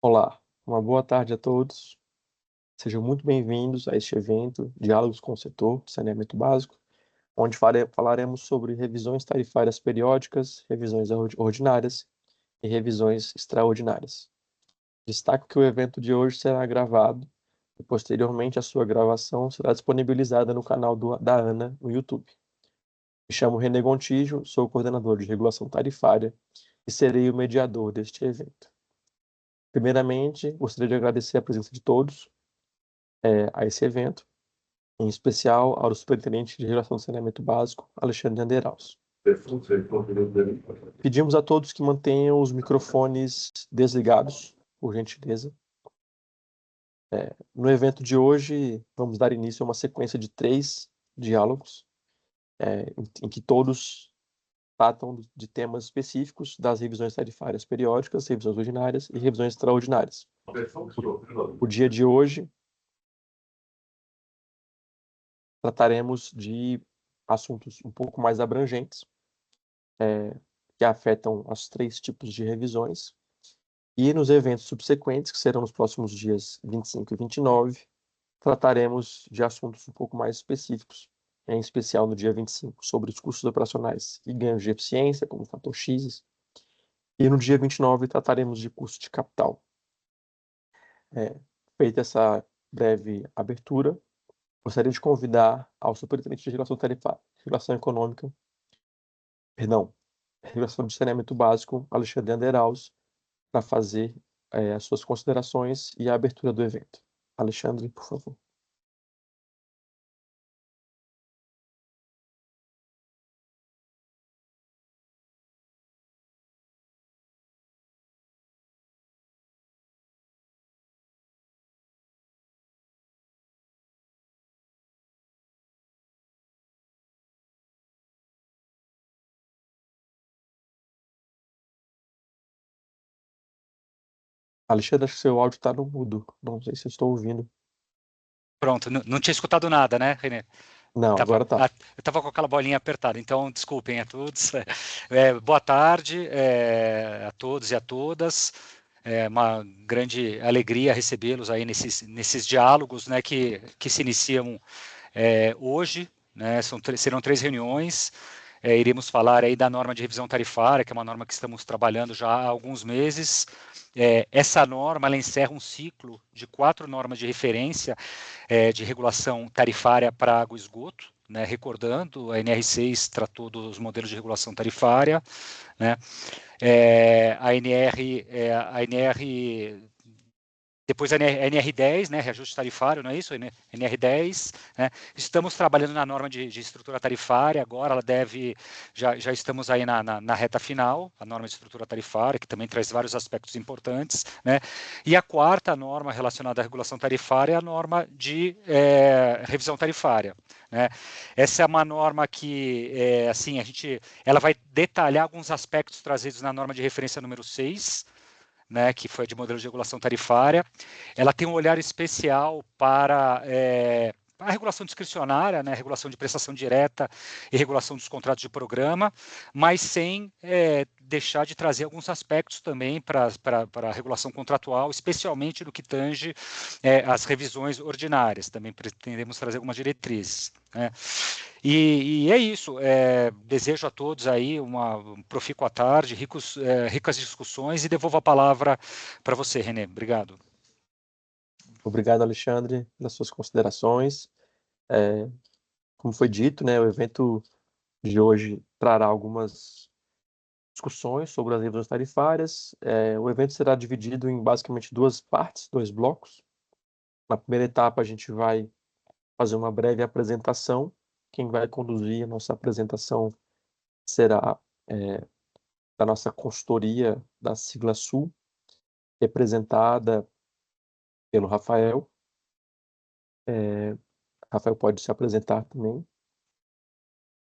Olá, uma boa tarde a todos. Sejam muito bem-vindos a este evento, Diálogos com o Setor de Saneamento Básico, onde falaremos sobre revisões tarifárias periódicas, revisões ordinárias e revisões extraordinárias. Destaco que o evento de hoje será gravado e, posteriormente, a sua gravação será disponibilizada no canal da ANA no YouTube. Me chamo René Gontijo, sou o coordenador de regulação tarifária e serei o mediador deste evento. Primeiramente, gostaria de agradecer a presença de todos a esse evento, em especial ao Superintendente de Regulação do Saneamento Básico, Alexandre Anderaus. Pedimos a todos que mantenham os microfones desligados, por gentileza. No evento de hoje, vamos dar início a uma sequência de 3 diálogos, em que todos tratam de temas específicos das revisões tarifárias periódicas, revisões ordinárias e revisões extraordinárias. O dia de hoje trataremos de assuntos um pouco mais abrangentes, que afetam os 3 tipos de revisões, e nos eventos subsequentes, que serão nos próximos dias 25 e 29, trataremos de assuntos um pouco mais específicos, em especial no dia 25, sobre os custos operacionais e ganhos de eficiência, como o fator X, e no dia 29 trataremos de custo de capital. Feita essa breve abertura, gostaria de convidar ao Superintendente de Regulação Tarifária, Regulação Econômica, Regulação de Saneamento Básico, Alexandre Anderaus, para fazer as suas considerações e a abertura do evento. Alexandre, por favor. Alexandre, acho que seu áudio está no mudo. Não sei se eu estou ouvindo. Pronto, não tinha escutado nada, né, Renê? Não, agora está. Eu estava com aquela bolinha apertada, então desculpem a todos. Boa tarde a todos e a todas. É uma grande alegria recebê-los aí nesses diálogos, né, que se iniciam hoje, né, serão 3 reuniões. Iremos falar aí da norma de revisão tarifária, que é uma norma que estamos trabalhando já há alguns meses. Essa norma ela encerra um ciclo de 4 normas de referência de regulação tarifária para água e esgoto, né, recordando, a NR6 tratou dos modelos de regulação tarifária, né, a NR depois a NR10, né, reajuste tarifário, não é isso? NR10, né? Estamos trabalhando na norma de estrutura tarifária, agora ela já estamos aí na reta final, a norma de estrutura tarifária, que também traz vários aspectos importantes, né? E a quarta norma relacionada à regulação tarifária é a norma de revisão tarifária, né? Essa é uma norma que, assim, ela vai detalhar alguns aspectos trazidos na norma de referência número 6, né, que foi de modelo de regulação tarifária. Ela tem um olhar especial para a regulação discricionária, né, regulação de prestação direta e regulação dos contratos de programa, mas sem deixar de trazer alguns aspectos também para a regulação contratual, especialmente no que tange as revisões ordinárias. Também pretendemos trazer algumas diretrizes, né. E é isso, desejo a todos aí uma profícua tarde, ricas discussões, e devolvo a palavra para você, René. Obrigado. Obrigado, Alexandre, pelas suas considerações. Como foi dito, né, o evento de hoje trará algumas discussões sobre as revisões tarifárias. O evento será dividido em basicamente 2 partes, 2 blocos. Na primeira etapa, a gente vai fazer uma breve apresentação. Quem vai conduzir a nossa apresentação será da nossa consultoria da sigla Sul, representada pelo Rafael. Rafael pode se apresentar também.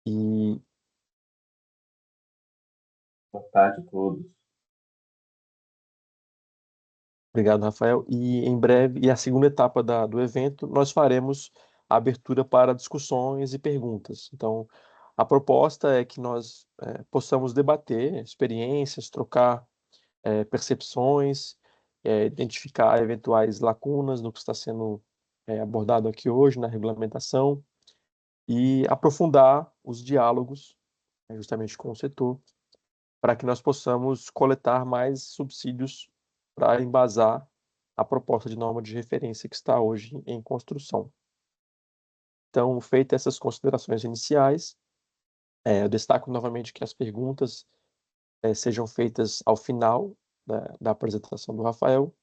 E Boa tarde a todos. obrigado, Rafael. E em breve, e a segunda etapa do evento, nós faremos a abertura para discussões e perguntas. Então, a proposta é que nós possamos debater experiências, trocar percepções identificar eventuais lacunas no que está sendo abordado aqui hoje na regulamentação e aprofundar os diálogos justamente com o setor, para que nós possamos coletar mais subsídios para embasar a proposta de norma de referência que está hoje em construção. Então, feitas essas considerações iniciais, eu destaco novamente que as perguntas sejam feitas ao final da apresentação do Rafael,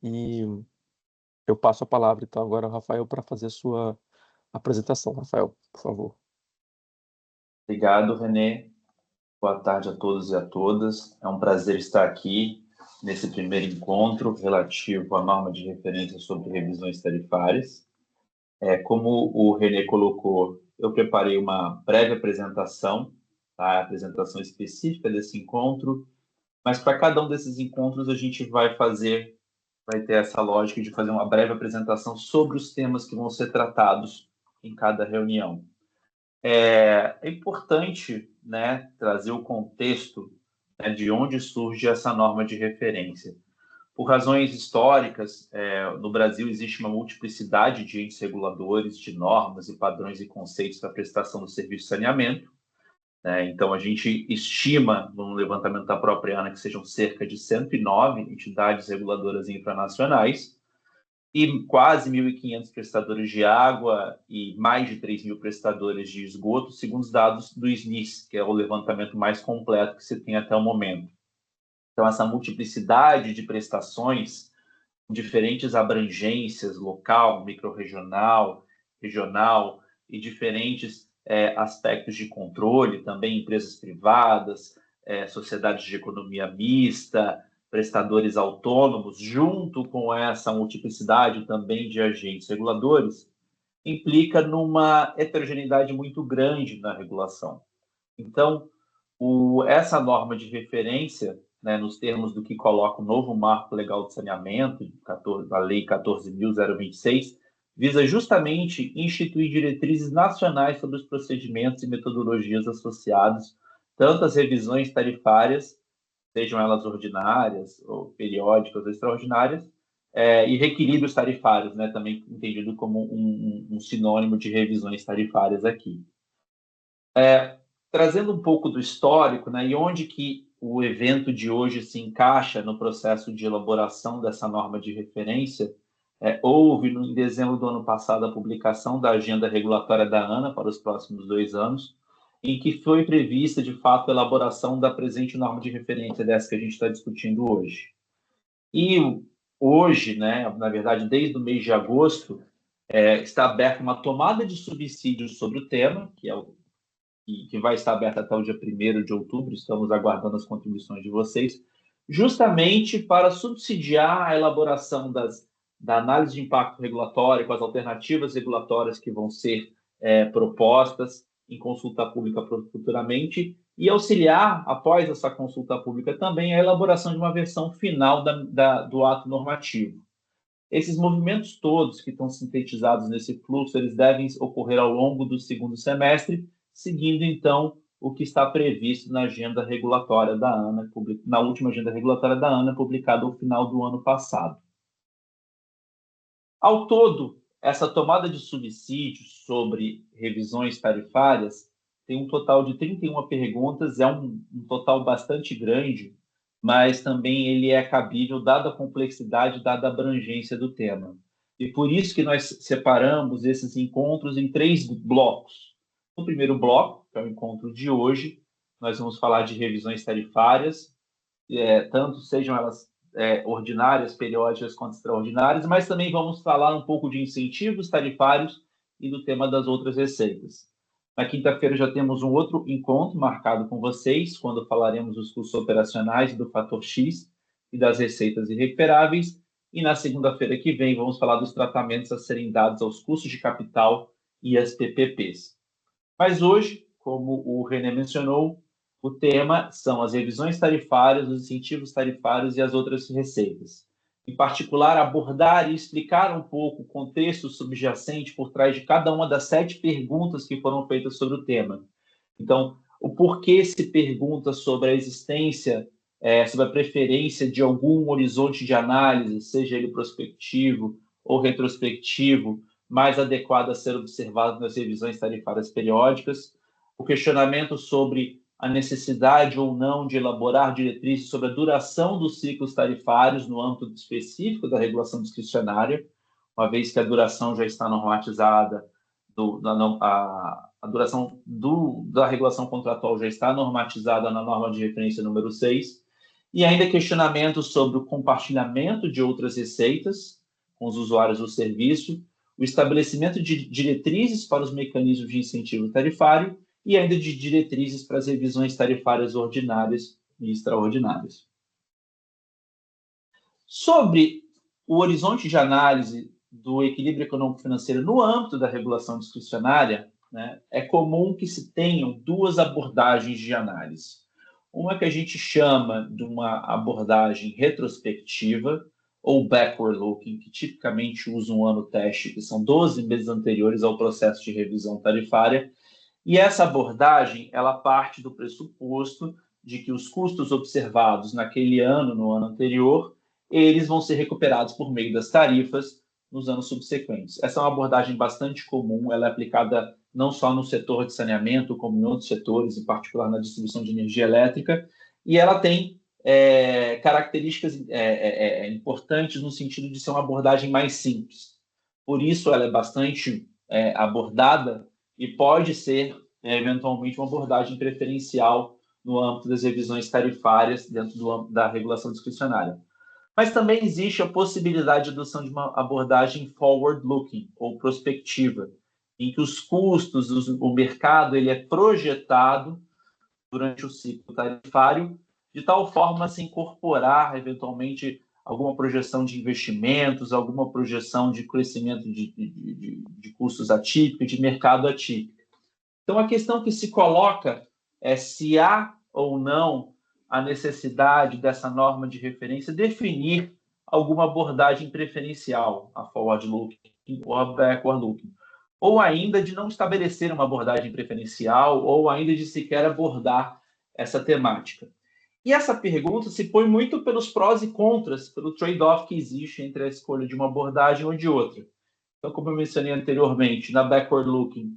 e eu passo a palavra, então, agora ao Rafael para fazer a sua apresentação. Rafael, por favor. Obrigado, René. Boa tarde a todos e a todas. É um prazer estar aqui nesse primeiro encontro relativo à norma de referência sobre revisões tarifárias. Como o René colocou, eu preparei uma breve apresentação, tá? A apresentação específica desse encontro, mas para cada um desses encontros a gente vai ter essa lógica de fazer uma breve apresentação sobre os temas que vão ser tratados em cada reunião. É importante, né, trazer o contexto, né, de onde surge essa norma de referência. Por razões históricas, no Brasil existe uma multiplicidade de entes reguladores, de normas e padrões e conceitos para a prestação do serviço de saneamento. Então, a gente estima, no levantamento da própria ANA, que sejam cerca de 109 entidades reguladoras infranacionais e quase 1.500 prestadores de água e mais de 3.000 prestadores de esgoto, segundo os dados do SNIS, que é o levantamento mais completo que se tem até o momento. Então, essa multiplicidade de prestações, diferentes abrangências, local, microrregional, regional e diferentes aspectos de controle, também empresas privadas, sociedades de economia mista, prestadores autônomos, junto com essa multiplicidade também de agentes reguladores, implica numa heterogeneidade muito grande na regulação. Então, essa norma de referência, né, nos termos do que coloca o novo Marco Legal de Saneamento, a Lei 14.026, visa justamente instituir diretrizes nacionais sobre os procedimentos e metodologias associados tanto às revisões tarifárias, sejam elas ordinárias, ou periódicas ou extraordinárias, e reequilíbrios tarifários, né, também entendido como um sinônimo de revisões tarifárias aqui. Trazendo um pouco do histórico, né, e onde que o evento de hoje se encaixa no processo de elaboração dessa norma de referência, houve, em dezembro do ano passado, a publicação da agenda regulatória da ANA para os próximos 2 anos, em que foi prevista, de fato, a elaboração da presente norma de referência, dessa que a gente está discutindo hoje. E hoje, né, na verdade, desde o mês de agosto, está aberta uma tomada de subsídios sobre o tema, que vai estar aberta até o dia 1º de outubro, estamos aguardando as contribuições de vocês, justamente para subsidiar a elaboração da análise de impacto regulatório, com as alternativas regulatórias que vão ser propostas em consulta pública futuramente, e auxiliar, após essa consulta pública também, a elaboração de uma versão final do ato normativo. Esses movimentos todos que estão sintetizados nesse fluxo, eles devem ocorrer ao longo do 2º semestre, seguindo, então, o que está previsto na agenda regulatória da ANA, na última agenda regulatória da ANA, publicada ao final do ano passado. Ao todo, essa tomada de subsídios sobre revisões tarifárias tem um total de 31 perguntas, é um total bastante grande, mas também ele é cabível, dada a complexidade, dada a abrangência do tema. E por isso que nós separamos esses encontros em 3 blocos. No primeiro bloco, que é o encontro de hoje, nós vamos falar de revisões tarifárias, tanto sejam elas ordinárias, periódicas quanto extraordinárias, mas também vamos falar um pouco de incentivos tarifários e do tema das outras receitas. Na quinta-feira já temos um outro encontro marcado com vocês, quando falaremos dos custos operacionais e do fator X e das receitas irrecuperáveis. E na segunda-feira que vem vamos falar dos tratamentos a serem dados aos custos de capital e às PPPs. Mas hoje, como o René mencionou, o tema são as revisões tarifárias, os incentivos tarifários e as outras receitas. Em particular, abordar e explicar um pouco o contexto subjacente por trás de cada uma das 7 perguntas que foram feitas sobre o tema. Então, o porquê se pergunta sobre a existência sobre a preferência de algum horizonte de análise, seja ele prospectivo ou retrospectivo, mais adequado a ser observado nas revisões tarifárias periódicas, o questionamento sobre a necessidade ou não de elaborar diretrizes sobre a duração dos ciclos tarifários no âmbito específico da regulação discricionária, uma vez que a duração já está normatizada, a duração da regulação contratual já está normatizada na norma de referência número 6, e ainda questionamentos sobre o compartilhamento de outras receitas com os usuários do serviço, o estabelecimento de diretrizes para os mecanismos de incentivo tarifário e ainda de diretrizes para as revisões tarifárias ordinárias e extraordinárias. Sobre o horizonte de análise do equilíbrio econômico-financeiro no âmbito da regulação discricionária, né, é comum que se tenham duas abordagens de análise. Uma que a gente chama de uma abordagem retrospectiva, ou backward-looking, que tipicamente usa um ano teste, que são 12 meses anteriores ao processo de revisão tarifária. E essa abordagem, ela parte do pressuposto de que os custos observados naquele ano, no ano anterior, eles vão ser recuperados por meio das tarifas nos anos subsequentes. Essa é uma abordagem bastante comum, ela é aplicada não só no setor de saneamento, como em outros setores, em particular na distribuição de energia elétrica, e ela tem características importantes no sentido de ser uma abordagem mais simples. Por isso, ela é bastante abordada e pode ser, eventualmente, uma abordagem preferencial no âmbito das revisões tarifárias dentro do âmbito da regulação discricionária. Mas também existe a possibilidade de adoção de uma abordagem forward-looking, ou prospectiva, em que os custos, o mercado, ele é projetado durante o ciclo tarifário, de tal forma a se incorporar, eventualmente, alguma projeção de investimentos, alguma projeção de crescimento de custos atípicos, de mercado atípico. Então, a questão que se coloca é se há ou não a necessidade dessa norma de referência definir alguma abordagem preferencial, a forward-looking ou a backward-looking, ou ainda de não estabelecer uma abordagem preferencial, ou ainda de sequer abordar essa temática. E essa pergunta se põe muito pelos prós e contras, pelo trade-off que existe entre a escolha de uma abordagem ou de outra. Então, como eu mencionei anteriormente, na backward-looking,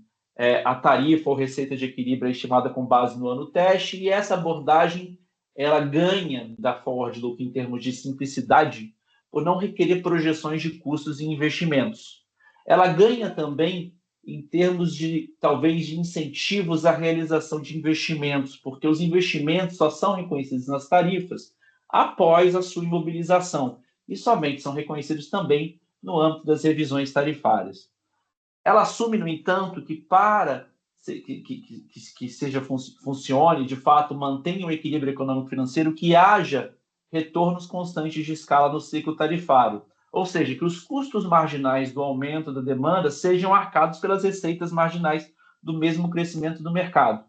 a tarifa ou receita de equilíbrio é estimada com base no ano teste, e essa abordagem ela ganha da forward-looking em termos de simplicidade, por não requerer projeções de custos e investimentos. Ela ganha também em termos de, talvez, de incentivos à realização de investimentos, porque os investimentos só são reconhecidos nas tarifas após a sua imobilização, e somente são reconhecidos também no âmbito das revisões tarifárias. Ela assume, no entanto, que para que funcione, de fato, mantenha o equilíbrio econômico-financeiro, que haja retornos constantes de escala no ciclo tarifário. Ou seja, que os custos marginais do aumento da demanda sejam arcados pelas receitas marginais do mesmo crescimento do mercado.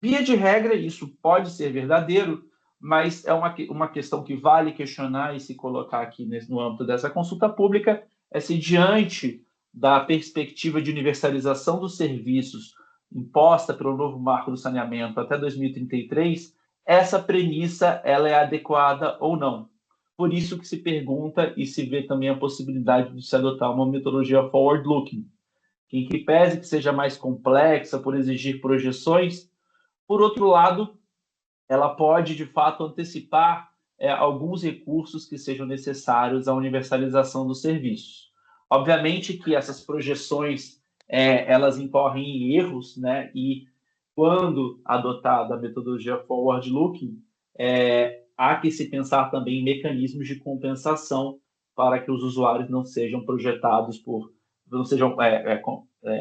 Via de regra, isso pode ser verdadeiro, mas é uma questão que vale questionar e se colocar aqui no âmbito dessa consulta pública, é se diante da perspectiva de universalização dos serviços imposta pelo novo marco do saneamento até 2033, essa premissa ela é adequada ou não. Por isso que se pergunta e se vê também a possibilidade de se adotar uma metodologia forward-looking, em que pese que seja mais complexa por exigir projeções, por outro lado, ela pode, de fato, antecipar alguns recursos que sejam necessários à universalização dos serviços. Obviamente que essas projeções elas incorrem em erros, né? E quando adotada a metodologia forward-looking, há que se pensar também em mecanismos de compensação para que os usuários não sejam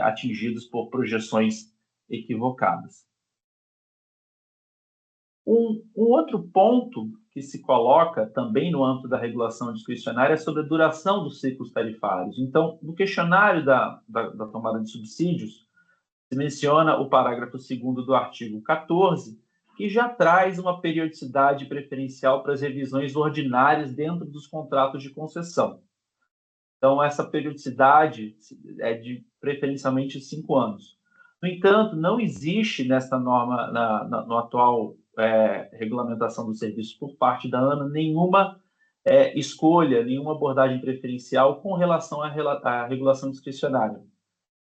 atingidos por projeções equivocadas. Um outro ponto que se coloca também no âmbito da regulação discricionária é sobre a duração dos ciclos tarifários. Então, no questionário da tomada de subsídios, se menciona o parágrafo 2º do artigo 14, que já traz uma periodicidade preferencial para as revisões ordinárias dentro dos contratos de concessão. Então, essa periodicidade é de preferencialmente 5 anos. No entanto, não existe nessa norma, no atual regulamentação do serviço por parte da ANA, nenhuma escolha, nenhuma abordagem preferencial com relação à regulação discricionária.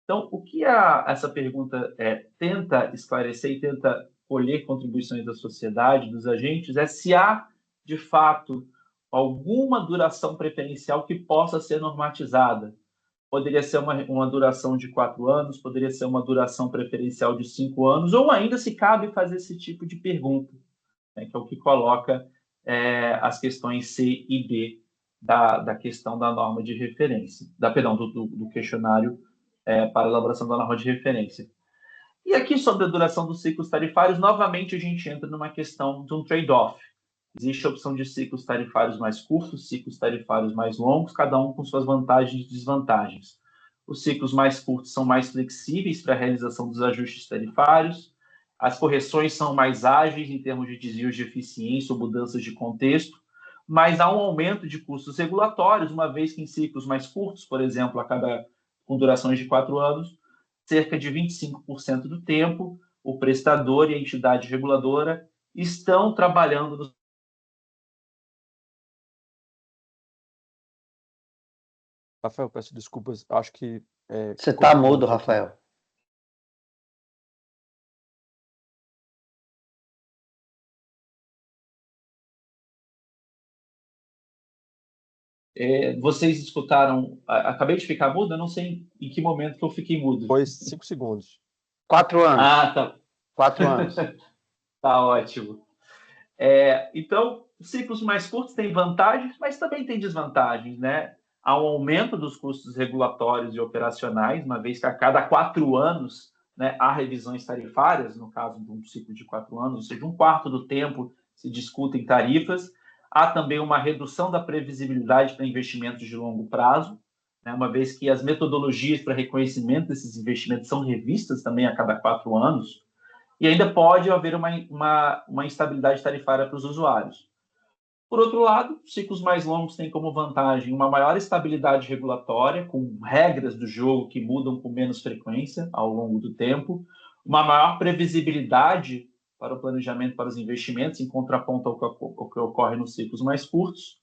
Então, o que essa pergunta tenta esclarecer e tenta colher contribuições da sociedade, dos agentes, é se há, de fato, alguma duração preferencial que possa ser normatizada. Poderia ser uma duração de 4 anos, poderia ser uma duração preferencial de 5 anos, ou ainda se cabe fazer esse tipo de pergunta, né, que é o que coloca as questões C e B da questão da norma de referência, do questionário para a elaboração da norma de referência. E aqui, sobre a duração dos ciclos tarifários, novamente a gente entra numa questão de um trade-off. Existe a opção de ciclos tarifários mais curtos, ciclos tarifários mais longos, cada um com suas vantagens e desvantagens. Os ciclos mais curtos são mais flexíveis para a realização dos ajustes tarifários, as correções são mais ágeis em termos de desvios de eficiência ou mudanças de contexto, mas há um aumento de custos regulatórios, uma vez que em ciclos mais curtos, por exemplo, com durações de 4 anos, cerca de 25% do tempo, o prestador e a entidade reguladora estão trabalhando no... Rafael, peço desculpas, acho que... Você está mudo, Rafael. Vocês escutaram... Acabei de ficar mudo? Eu não sei em que momento que eu fiquei mudo. Foi 5 segundos. 4 anos. Ah, tá. 4 anos. Tá ótimo. Então, ciclos mais curtos têm vantagens, mas também têm desvantagens, né? Há um aumento dos custos regulatórios e operacionais, uma vez que a cada 4 anos, né, há revisões tarifárias, no caso de um ciclo de 4 anos, ou seja, 1/4 do tempo se discutem tarifas. Há também uma redução da previsibilidade para investimentos de longo prazo, né, uma vez que as metodologias para reconhecimento desses investimentos são revistas também a cada 4 anos, e ainda pode haver uma instabilidade tarifária para os usuários. Por outro lado, ciclos mais longos têm como vantagem uma maior estabilidade regulatória, com regras do jogo que mudam com menos frequência ao longo do tempo, uma maior previsibilidade para o planejamento para os investimentos, em contraponto ao que ocorre nos ciclos mais curtos,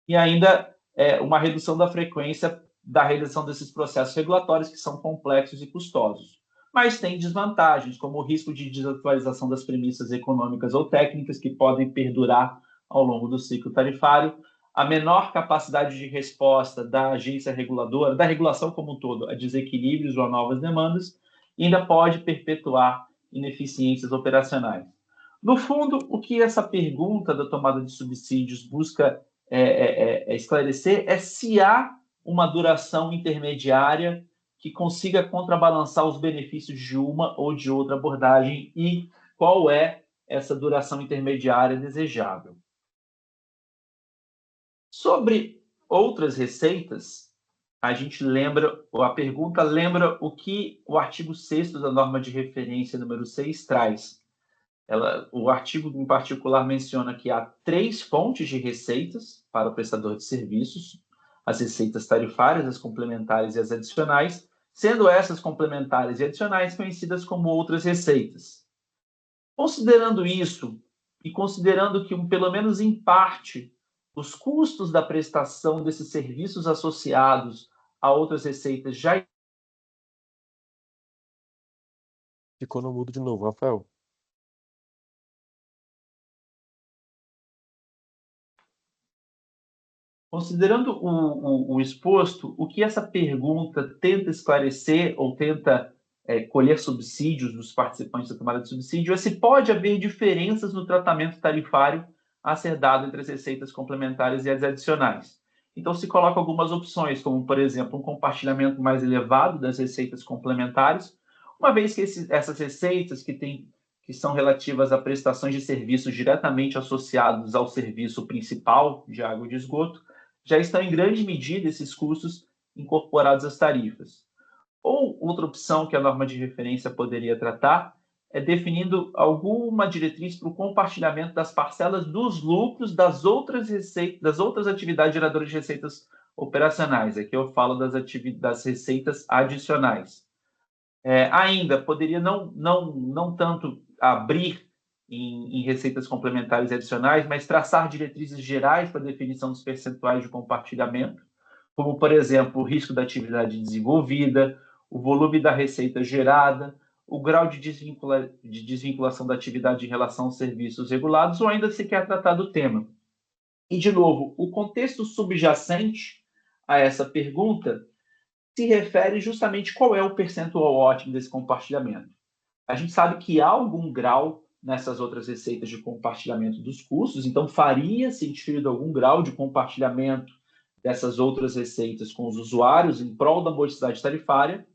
e ainda uma redução da frequência da realização desses processos regulatórios, que são complexos e custosos. Mas tem desvantagens, como o risco de desatualização das premissas econômicas ou técnicas, que podem perdurar ao longo do ciclo tarifário, a menor capacidade de resposta da agência reguladora, da regulação como um todo, a desequilíbrios ou a novas demandas, e ainda pode perpetuar ineficiências operacionais. No fundo, o que essa pergunta da tomada de subsídios busca esclarecer é se há uma duração intermediária que consiga contrabalançar os benefícios de uma ou de outra abordagem e qual é essa duração intermediária desejável. Sobre outras receitas, a pergunta lembra o que o artigo 6º da norma de referência número 6 traz. O artigo, em particular, menciona que há 3 fontes de receitas para o prestador de serviços: as receitas tarifárias, as complementares e as adicionais, sendo essas complementares e adicionais conhecidas como outras receitas. Considerando isso, e considerando que, pelo menos em parte, os custos da prestação desses serviços associados a outras receitas já... Ficou no mudo de novo, Rafael. Considerando o exposto, o que essa pergunta tenta esclarecer ou tenta colher subsídios dos participantes da tomada de subsídio é se pode haver diferenças no tratamento tarifário a ser dado entre as receitas complementares e as adicionais. Então, se coloca algumas opções, como, por exemplo, um compartilhamento mais elevado das receitas complementares, uma vez que essas receitas que são relativas a prestações de serviços diretamente associados ao serviço principal de água e de esgoto, já estão em grande medida esses custos incorporados às tarifas. Ou outra opção que a norma de referência poderia tratar é definindo alguma diretriz para o compartilhamento das parcelas dos lucros das outras atividades geradoras de receitas operacionais. Aqui eu falo das receitas adicionais. Ainda poderia não tanto abrir em receitas complementares e adicionais, mas traçar diretrizes gerais para a definição dos percentuais de compartilhamento, como, por exemplo, o risco da atividade desenvolvida, o volume da receita gerada, o grau de desvinculação da atividade em relação aos serviços regulados, ou ainda sequer tratar do tema. E, de novo, o contexto subjacente a essa pergunta se refere justamente qual é o percentual ótimo desse compartilhamento. A gente sabe que há algum grau nessas outras receitas de compartilhamento dos custos, então faria sentido algum grau de compartilhamento dessas outras receitas com os usuários em prol da modicidade tarifária,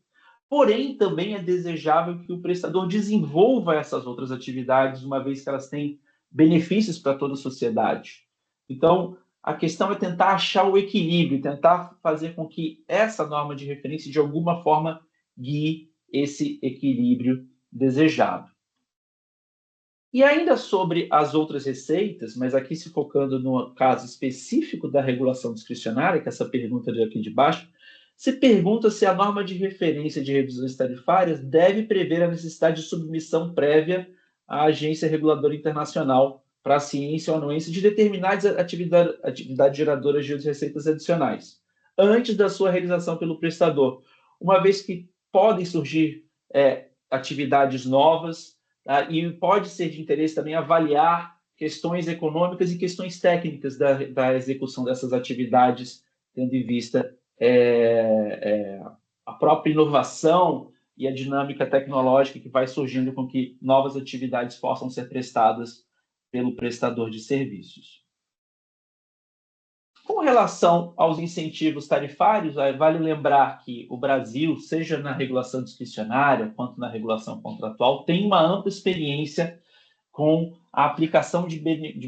porém também é desejável que o prestador desenvolva essas outras atividades, uma vez que elas têm benefícios para toda a sociedade. Então, a questão é tentar achar o equilíbrio, tentar fazer com que essa norma de referência, de alguma forma, guie esse equilíbrio desejado. E ainda sobre as outras receitas, mas aqui se focando no caso específico da regulação discricionária, que é essa pergunta de aqui de baixo, se pergunta se a norma de referência de revisões tarifárias deve prever a necessidade de submissão prévia à Agência Reguladora Internacional para a Ciência ou Anuência de determinadas atividades geradoras de receitas adicionais, antes da sua realização pelo prestador, uma vez que podem surgir atividades novas, tá? E pode ser de interesse também avaliar questões econômicas e questões técnicas da execução dessas atividades, tendo em vista a própria inovação e a dinâmica tecnológica que vai surgindo com que novas atividades possam ser prestadas pelo prestador de serviços. Com relação aos incentivos tarifários, vale lembrar que o Brasil, seja na regulação discricionária quanto na regulação contratual, tem uma ampla experiência com a aplicação de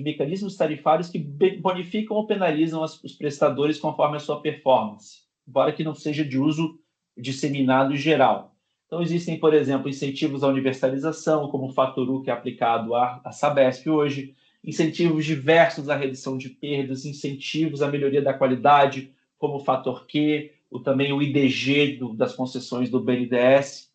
mecanismos tarifários que bonificam ou penalizam os prestadores conforme a sua performance, embora que não seja de uso disseminado e geral. Então, existem, por exemplo, incentivos à universalização, como o Fator U, que é aplicado à Sabesp hoje, incentivos diversos à redução de perdas, incentivos à melhoria da qualidade, como o Fator Q, também o IDG das concessões do BNDES.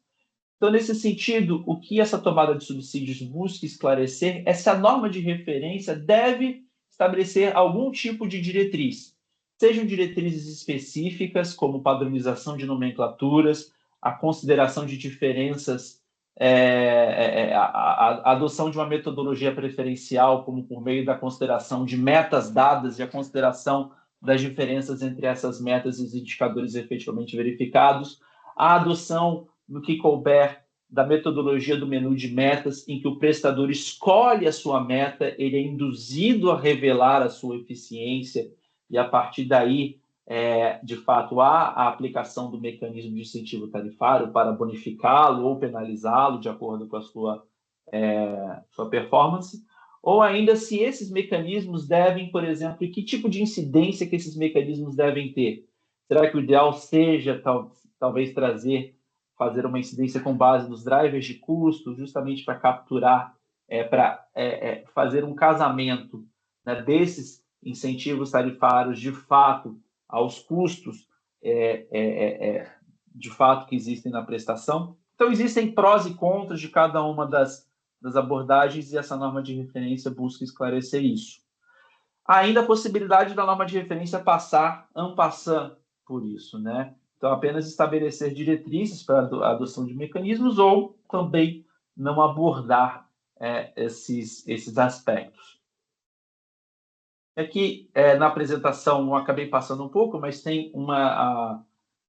Então, nesse sentido, o que essa tomada de subsídios busca esclarecer é se a norma de referência deve estabelecer algum tipo de diretriz, sejam diretrizes específicas, como padronização de nomenclaturas, a consideração de diferenças, a adoção de uma metodologia preferencial, como por meio da consideração de metas dadas e a consideração das diferenças entre essas metas e os indicadores efetivamente verificados, a adoção, no que couber, da metodologia do menu de metas, em que o prestador escolhe a sua meta, ele é induzido a revelar a sua eficiência e, a partir daí, de fato, há a aplicação do mecanismo de incentivo tarifário para bonificá-lo ou penalizá-lo de acordo com a sua performance, ou ainda se esses mecanismos devem, por exemplo, e que tipo de incidência que esses mecanismos devem ter. Será que o ideal seja, talvez, fazer uma incidência com base nos drivers de custo, justamente para capturar, fazer um casamento, né, desses incentivos tarifários, de fato, aos custos de fato que existem na prestação. Então, existem prós e contras de cada uma das abordagens e essa norma de referência busca esclarecer isso. Há ainda a possibilidade da norma de referência passar en passant por isso, né? Então, apenas estabelecer diretrizes para a adoção de mecanismos ou também não abordar esses aspectos. Aqui, na apresentação, eu acabei passando um pouco, mas tem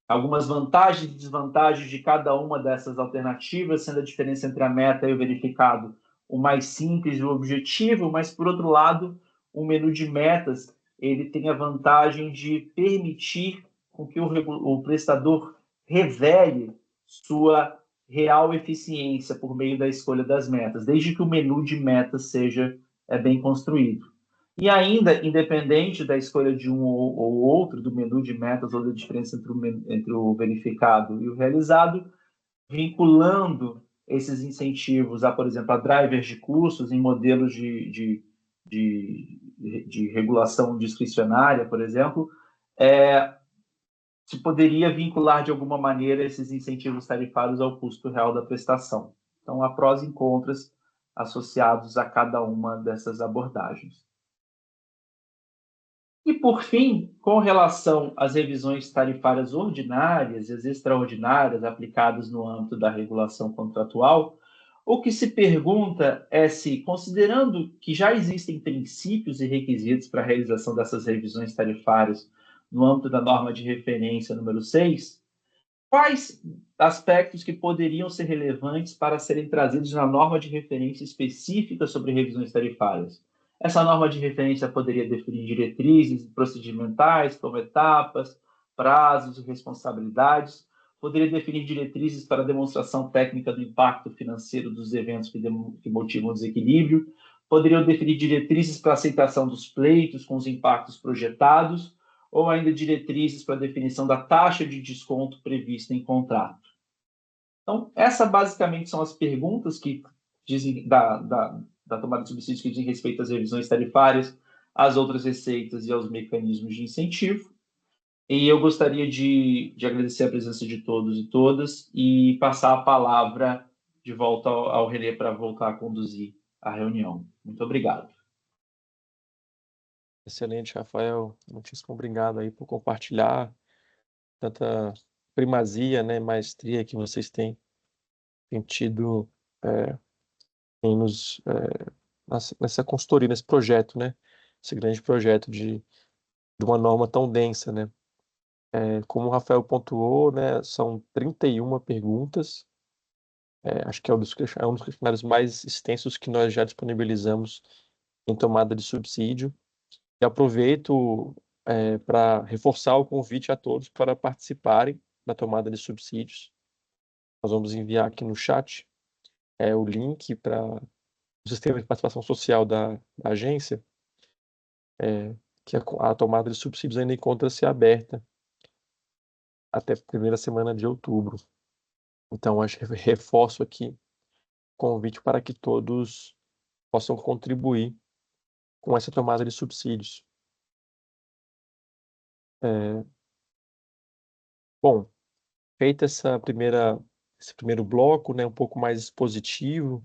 algumas vantagens e desvantagens de cada uma dessas alternativas, sendo a diferença entre a meta e o verificado o mais simples e o objetivo, mas, por outro lado, o menu de metas ele tem a vantagem de permitir com que o prestador revele sua real eficiência por meio da escolha das metas, desde que o menu de metas seja bem construído. E ainda, independente da escolha de um ou outro, do menu de metas ou da diferença entre o verificado e o realizado, vinculando esses incentivos a, por exemplo, a drivers de custos em modelos de regulação discricionária, por exemplo, se poderia vincular de alguma maneira esses incentivos tarifários ao custo real da prestação. Então, há prós e contras associados a cada uma dessas abordagens. E, por fim, com relação às revisões tarifárias ordinárias e as extraordinárias aplicadas no âmbito da regulação contratual, o que se pergunta é se, considerando que já existem princípios e requisitos para a realização dessas revisões tarifárias no âmbito da norma de referência número 6, quais aspectos que poderiam ser relevantes para serem trazidos na norma de referência específica sobre revisões tarifárias? Essa norma de referência poderia definir diretrizes procedimentais, como etapas, prazos e responsabilidades, poderia definir diretrizes para a demonstração técnica do impacto financeiro dos eventos que motivam o desequilíbrio, poderiam definir diretrizes para a aceitação dos pleitos com os impactos projetados, ou ainda diretrizes para a definição da taxa de desconto prevista em contrato. Então, essas basicamente são as perguntas que dizem da tomada de subsídios que dizem respeito às revisões tarifárias, às outras receitas e aos mecanismos de incentivo. E eu gostaria de agradecer a presença de todos e todas e passar a palavra de volta ao René para voltar a conduzir a reunião. Muito obrigado. Excelente, Rafael. Muitíssimo obrigado aí por compartilhar tanta primazia, né, maestria que vocês têm tido nessa consultoria, nesse projeto, né? Esse grande projeto de uma norma tão densa, né? Como o Rafael pontuou, né, são 31 perguntas. Acho que é um dos questionários mais extensos que nós já disponibilizamos em tomada de subsídio. E aproveito para reforçar o convite a todos para participarem da tomada de subsídios. Nós vamos enviar aqui no chat o link para o sistema de participação social da agência, que a tomada de subsídios ainda encontra-se aberta até a primeira semana de outubro. Então, reforço aqui o convite para que todos possam contribuir com essa tomada de subsídios. Bom, feita esse primeiro bloco, né, um pouco mais expositivo,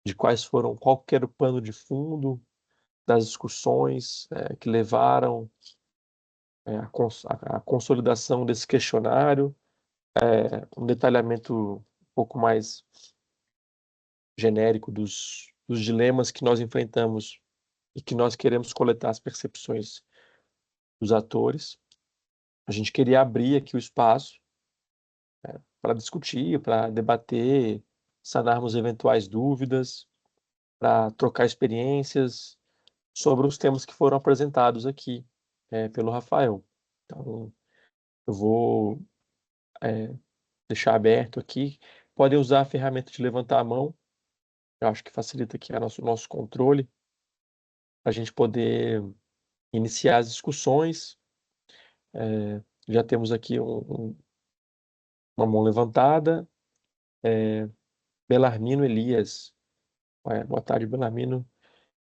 de qual que era o pano de fundo das discussões que levaram à consolidação desse questionário, um detalhamento um pouco mais genérico dos dilemas que nós enfrentamos e que nós queremos coletar as percepções dos atores. A gente queria abrir aqui o espaço para discutir, para debater, sanarmos eventuais dúvidas, para trocar experiências sobre os temas que foram apresentados aqui pelo Rafael. Então, eu vou deixar aberto aqui. Podem usar a ferramenta de levantar a mão. Eu acho que facilita aqui o nosso controle, para a gente poder iniciar as discussões. Já temos aqui uma mão levantada. Belarmino Elias. Boa tarde, Belarmino.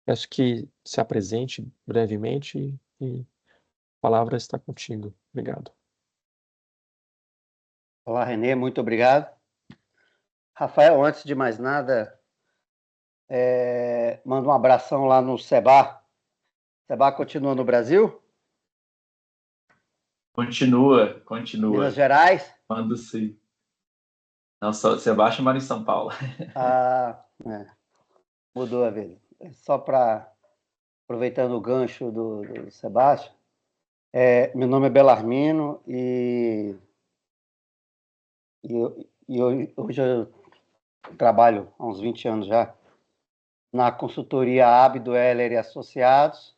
Peço que se apresente brevemente e a palavra está contigo. Obrigado. Olá, Renê, muito obrigado. Rafael, antes de mais nada, manda um abração lá no Seba. Seba continua no Brasil? Continua. Minas Gerais? Mando sim. Não, Sebastião mora em São Paulo. Mudou a vida. Só para, aproveitando o gancho do Sebastião, meu nome é Belarmino e hoje eu trabalho há uns 20 anos já na consultoria Abdo Heller e Associados.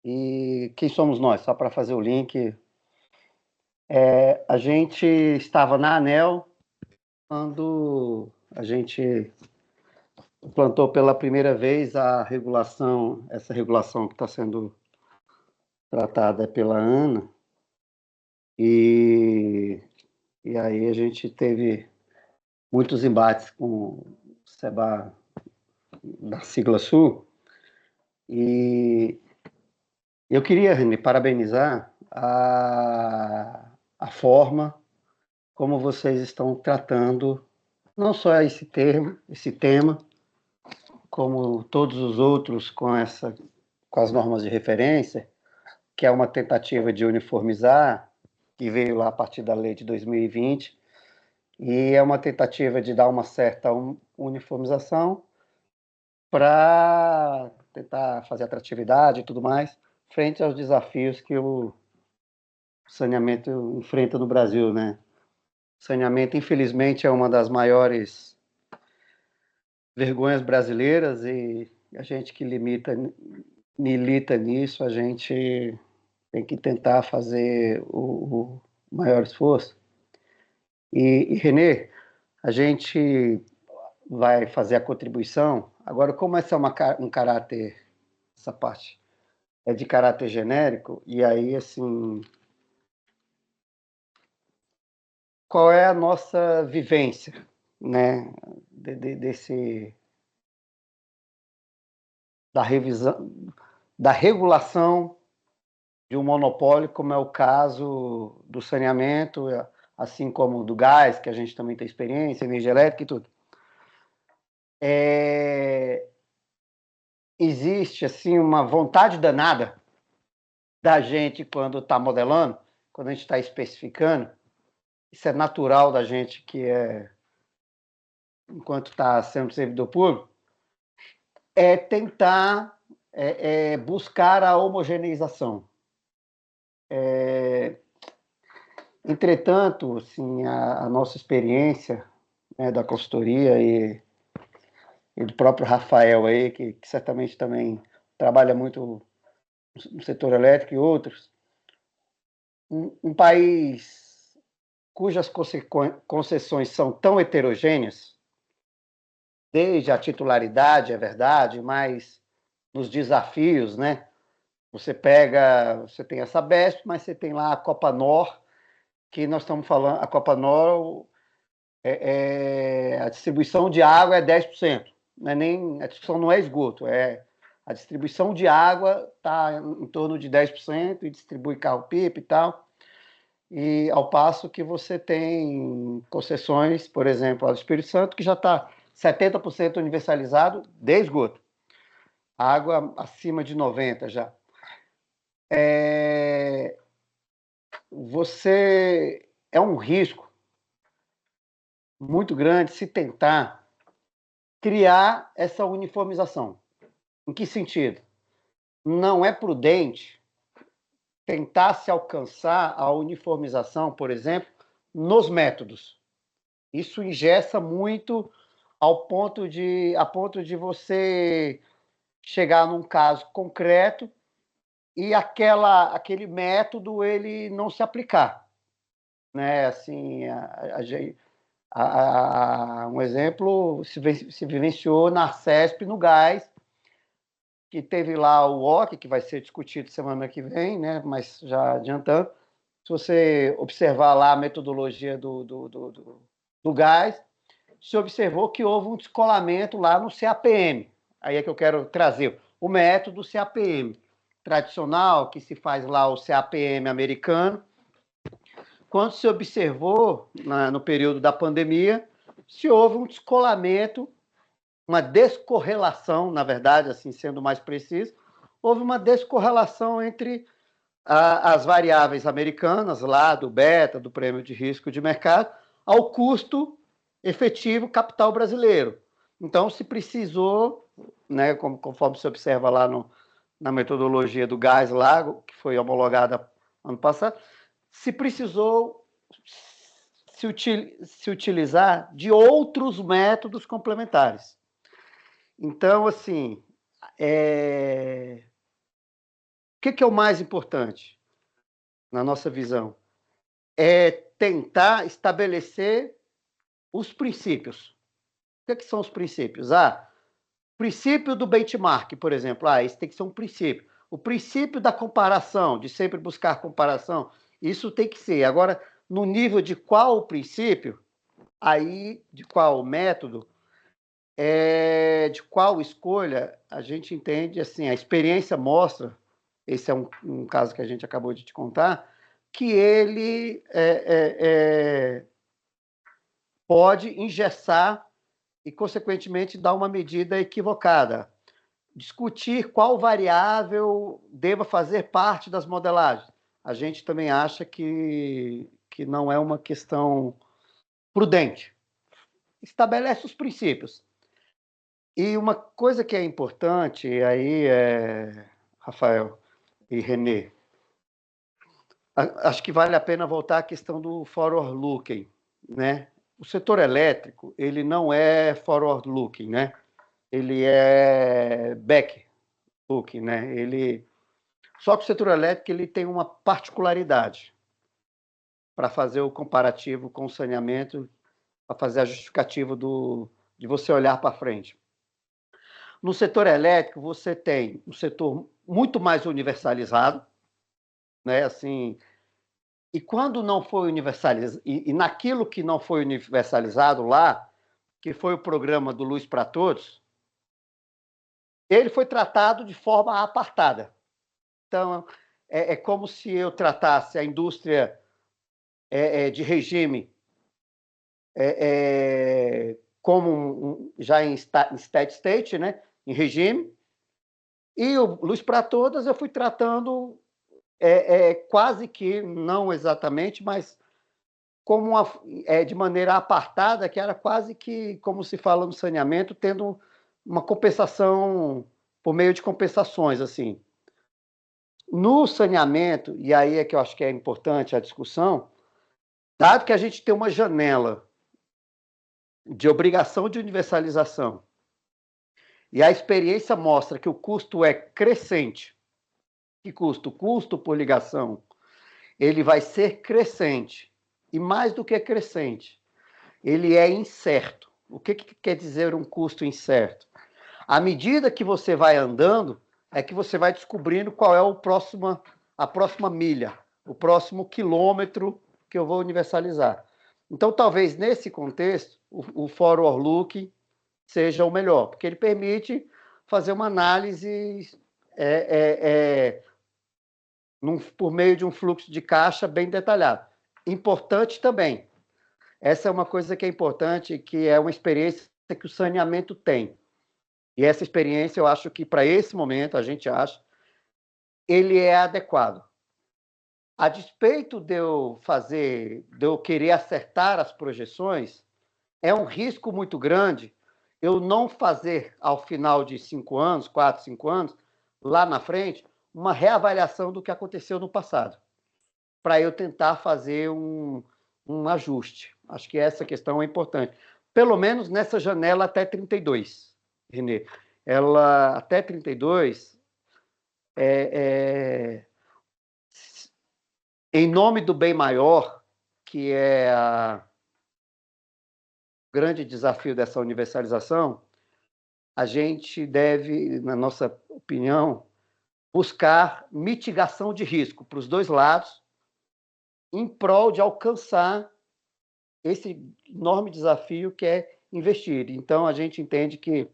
E quem somos nós? Só para fazer o link. A gente estava na ANEEL quando a gente implantou pela primeira vez essa regulação que está sendo tratada pela ANA. E aí a gente teve muitos embates com o SEBA da sigla Sul. E eu queria, René, parabenizar a forma como vocês estão tratando não só esse tema, como todos os outros, com as normas de referência, que é uma tentativa de uniformizar, que veio lá a partir da lei de 2020, e é uma tentativa de dar uma certa uniformização para tentar fazer atratividade e tudo mais, frente aos desafios que o saneamento enfrenta no Brasil, né? Saneamento, infelizmente, é uma das maiores vergonhas brasileiras, e a gente que milita nisso, a gente tem que tentar fazer o maior esforço. E Renê, a gente vai fazer a contribuição. Agora, como essa é um caráter, essa parte é de caráter genérico, e aí, assim, qual é a nossa vivência, né, da revisão, da regulação de um monopólio, como é o caso do saneamento, assim como do gás, que a gente também tem experiência, energia elétrica e tudo. Existe assim uma vontade danada da gente quando está modelando, quando a gente está especificando. Isso é natural da gente que enquanto está sendo servidor público, é tentar buscar a homogeneização. Entretanto, assim, a nossa experiência, né, da consultoria e do próprio Rafael aí, que certamente também trabalha muito no setor elétrico e outros, um país cujas concessões são tão heterogêneas, desde a titularidade, é verdade, mas nos desafios, né? Você tem a Sabesp, mas você tem lá a Copanor, que nós estamos falando, a Copanor, a distribuição de água é 10%. Não é a discussão não é esgoto, a distribuição de água está em torno de 10% e distribui carro-pipa e tal. E ao passo que você tem concessões, por exemplo, ao Espírito Santo, que já está 70% universalizado de esgoto. Água acima de 90% já. Você é um risco muito grande se tentar criar essa uniformização. Em que sentido? Não é prudente tentar se alcançar a uniformização, por exemplo, nos métodos. Isso engessa muito a ponto de você chegar num caso concreto e aquele método ele não se aplicar, né? Assim, um exemplo se vivenciou na CESP no gás, que teve lá o OC, que vai ser discutido semana que vem, né? Mas já adiantando, se você observar lá a metodologia do gás, se observou que houve um descolamento lá no CAPM. Aí é que eu quero trazer o método CAPM tradicional, que se faz lá o CAPM americano. Quando se observou, no período da pandemia, se houve um descolamento, uma descorrelação, na verdade, assim sendo mais preciso, houve uma descorrelação entre as variáveis americanas, lá do beta, do prêmio de risco de mercado, ao custo efetivo capital brasileiro. Então, se precisou, né, conforme se observa lá na metodologia do gás Lago, que foi homologada ano passado, se precisou se utilizar de outros métodos complementares. Então, assim, o que é o mais importante na nossa visão? É tentar estabelecer os princípios. O que são os princípios? Princípio do benchmark, por exemplo. Esse tem que ser um princípio. O princípio da comparação, de sempre buscar comparação, isso tem que ser. Agora, no nível de qual princípio, aí de qual método, de qual escolha, a gente entende, assim, a experiência mostra, esse é um caso que a gente acabou de te contar, que ele pode engessar e, consequentemente, dar uma medida equivocada. Discutir qual variável deva fazer parte das modelagens. A gente também acha que não é uma questão prudente. Estabelece os princípios. E uma coisa que é importante aí, Rafael e Renê, acho que vale a pena voltar à questão do forward-looking, né? O setor elétrico, ele não é forward-looking, né? Ele é back-looking, né? Só que o setor elétrico ele tem uma particularidade para fazer o comparativo com o saneamento, para fazer a justificativa de você olhar para frente. No setor elétrico, você tem um setor muito mais universalizado, né? Assim, e quando não foi universalizado, e naquilo que não foi universalizado lá, que foi o programa do Luz para Todos, ele foi tratado de forma apartada. Então, é como se eu tratasse a indústria de regime como já em steady state, né? Em regime, e o Luz para Todas eu fui tratando quase que, não exatamente, mas como de maneira apartada, que era quase que, como se fala no saneamento, tendo uma compensação por meio de compensações, assim. No saneamento, e aí é que eu acho que é importante a discussão, dado que a gente tem uma janela de obrigação de universalização e a experiência mostra que o custo é crescente, que custo? O custo por ligação, ele vai ser crescente, e mais do que crescente, ele é incerto. O que quer dizer um custo incerto? À medida que você vai andando, é que você vai descobrindo qual é a próxima milha, o próximo quilômetro que eu vou universalizar. Então, talvez nesse contexto, o forward looking seja o melhor, porque ele permite fazer uma análise por meio de um fluxo de caixa bem detalhado. Importante também, essa é uma coisa que é importante, que é uma experiência que o saneamento tem. E essa experiência, eu acho que para esse momento, a gente acha, ele é adequado. A despeito de eu querer acertar as projeções, é um risco muito grande eu não fazer, ao final de 5 anos, 4, 5 anos, lá na frente, uma reavaliação do que aconteceu no passado, para eu tentar fazer um ajuste. Acho que essa questão é importante. Pelo menos nessa janela até 32, Renê. Ela, até 32, em nome do bem maior, que é o grande desafio dessa universalização, a gente deve, na nossa opinião, buscar mitigação de risco para os dois lados, em prol de alcançar esse enorme desafio que é investir. Então, a gente entende que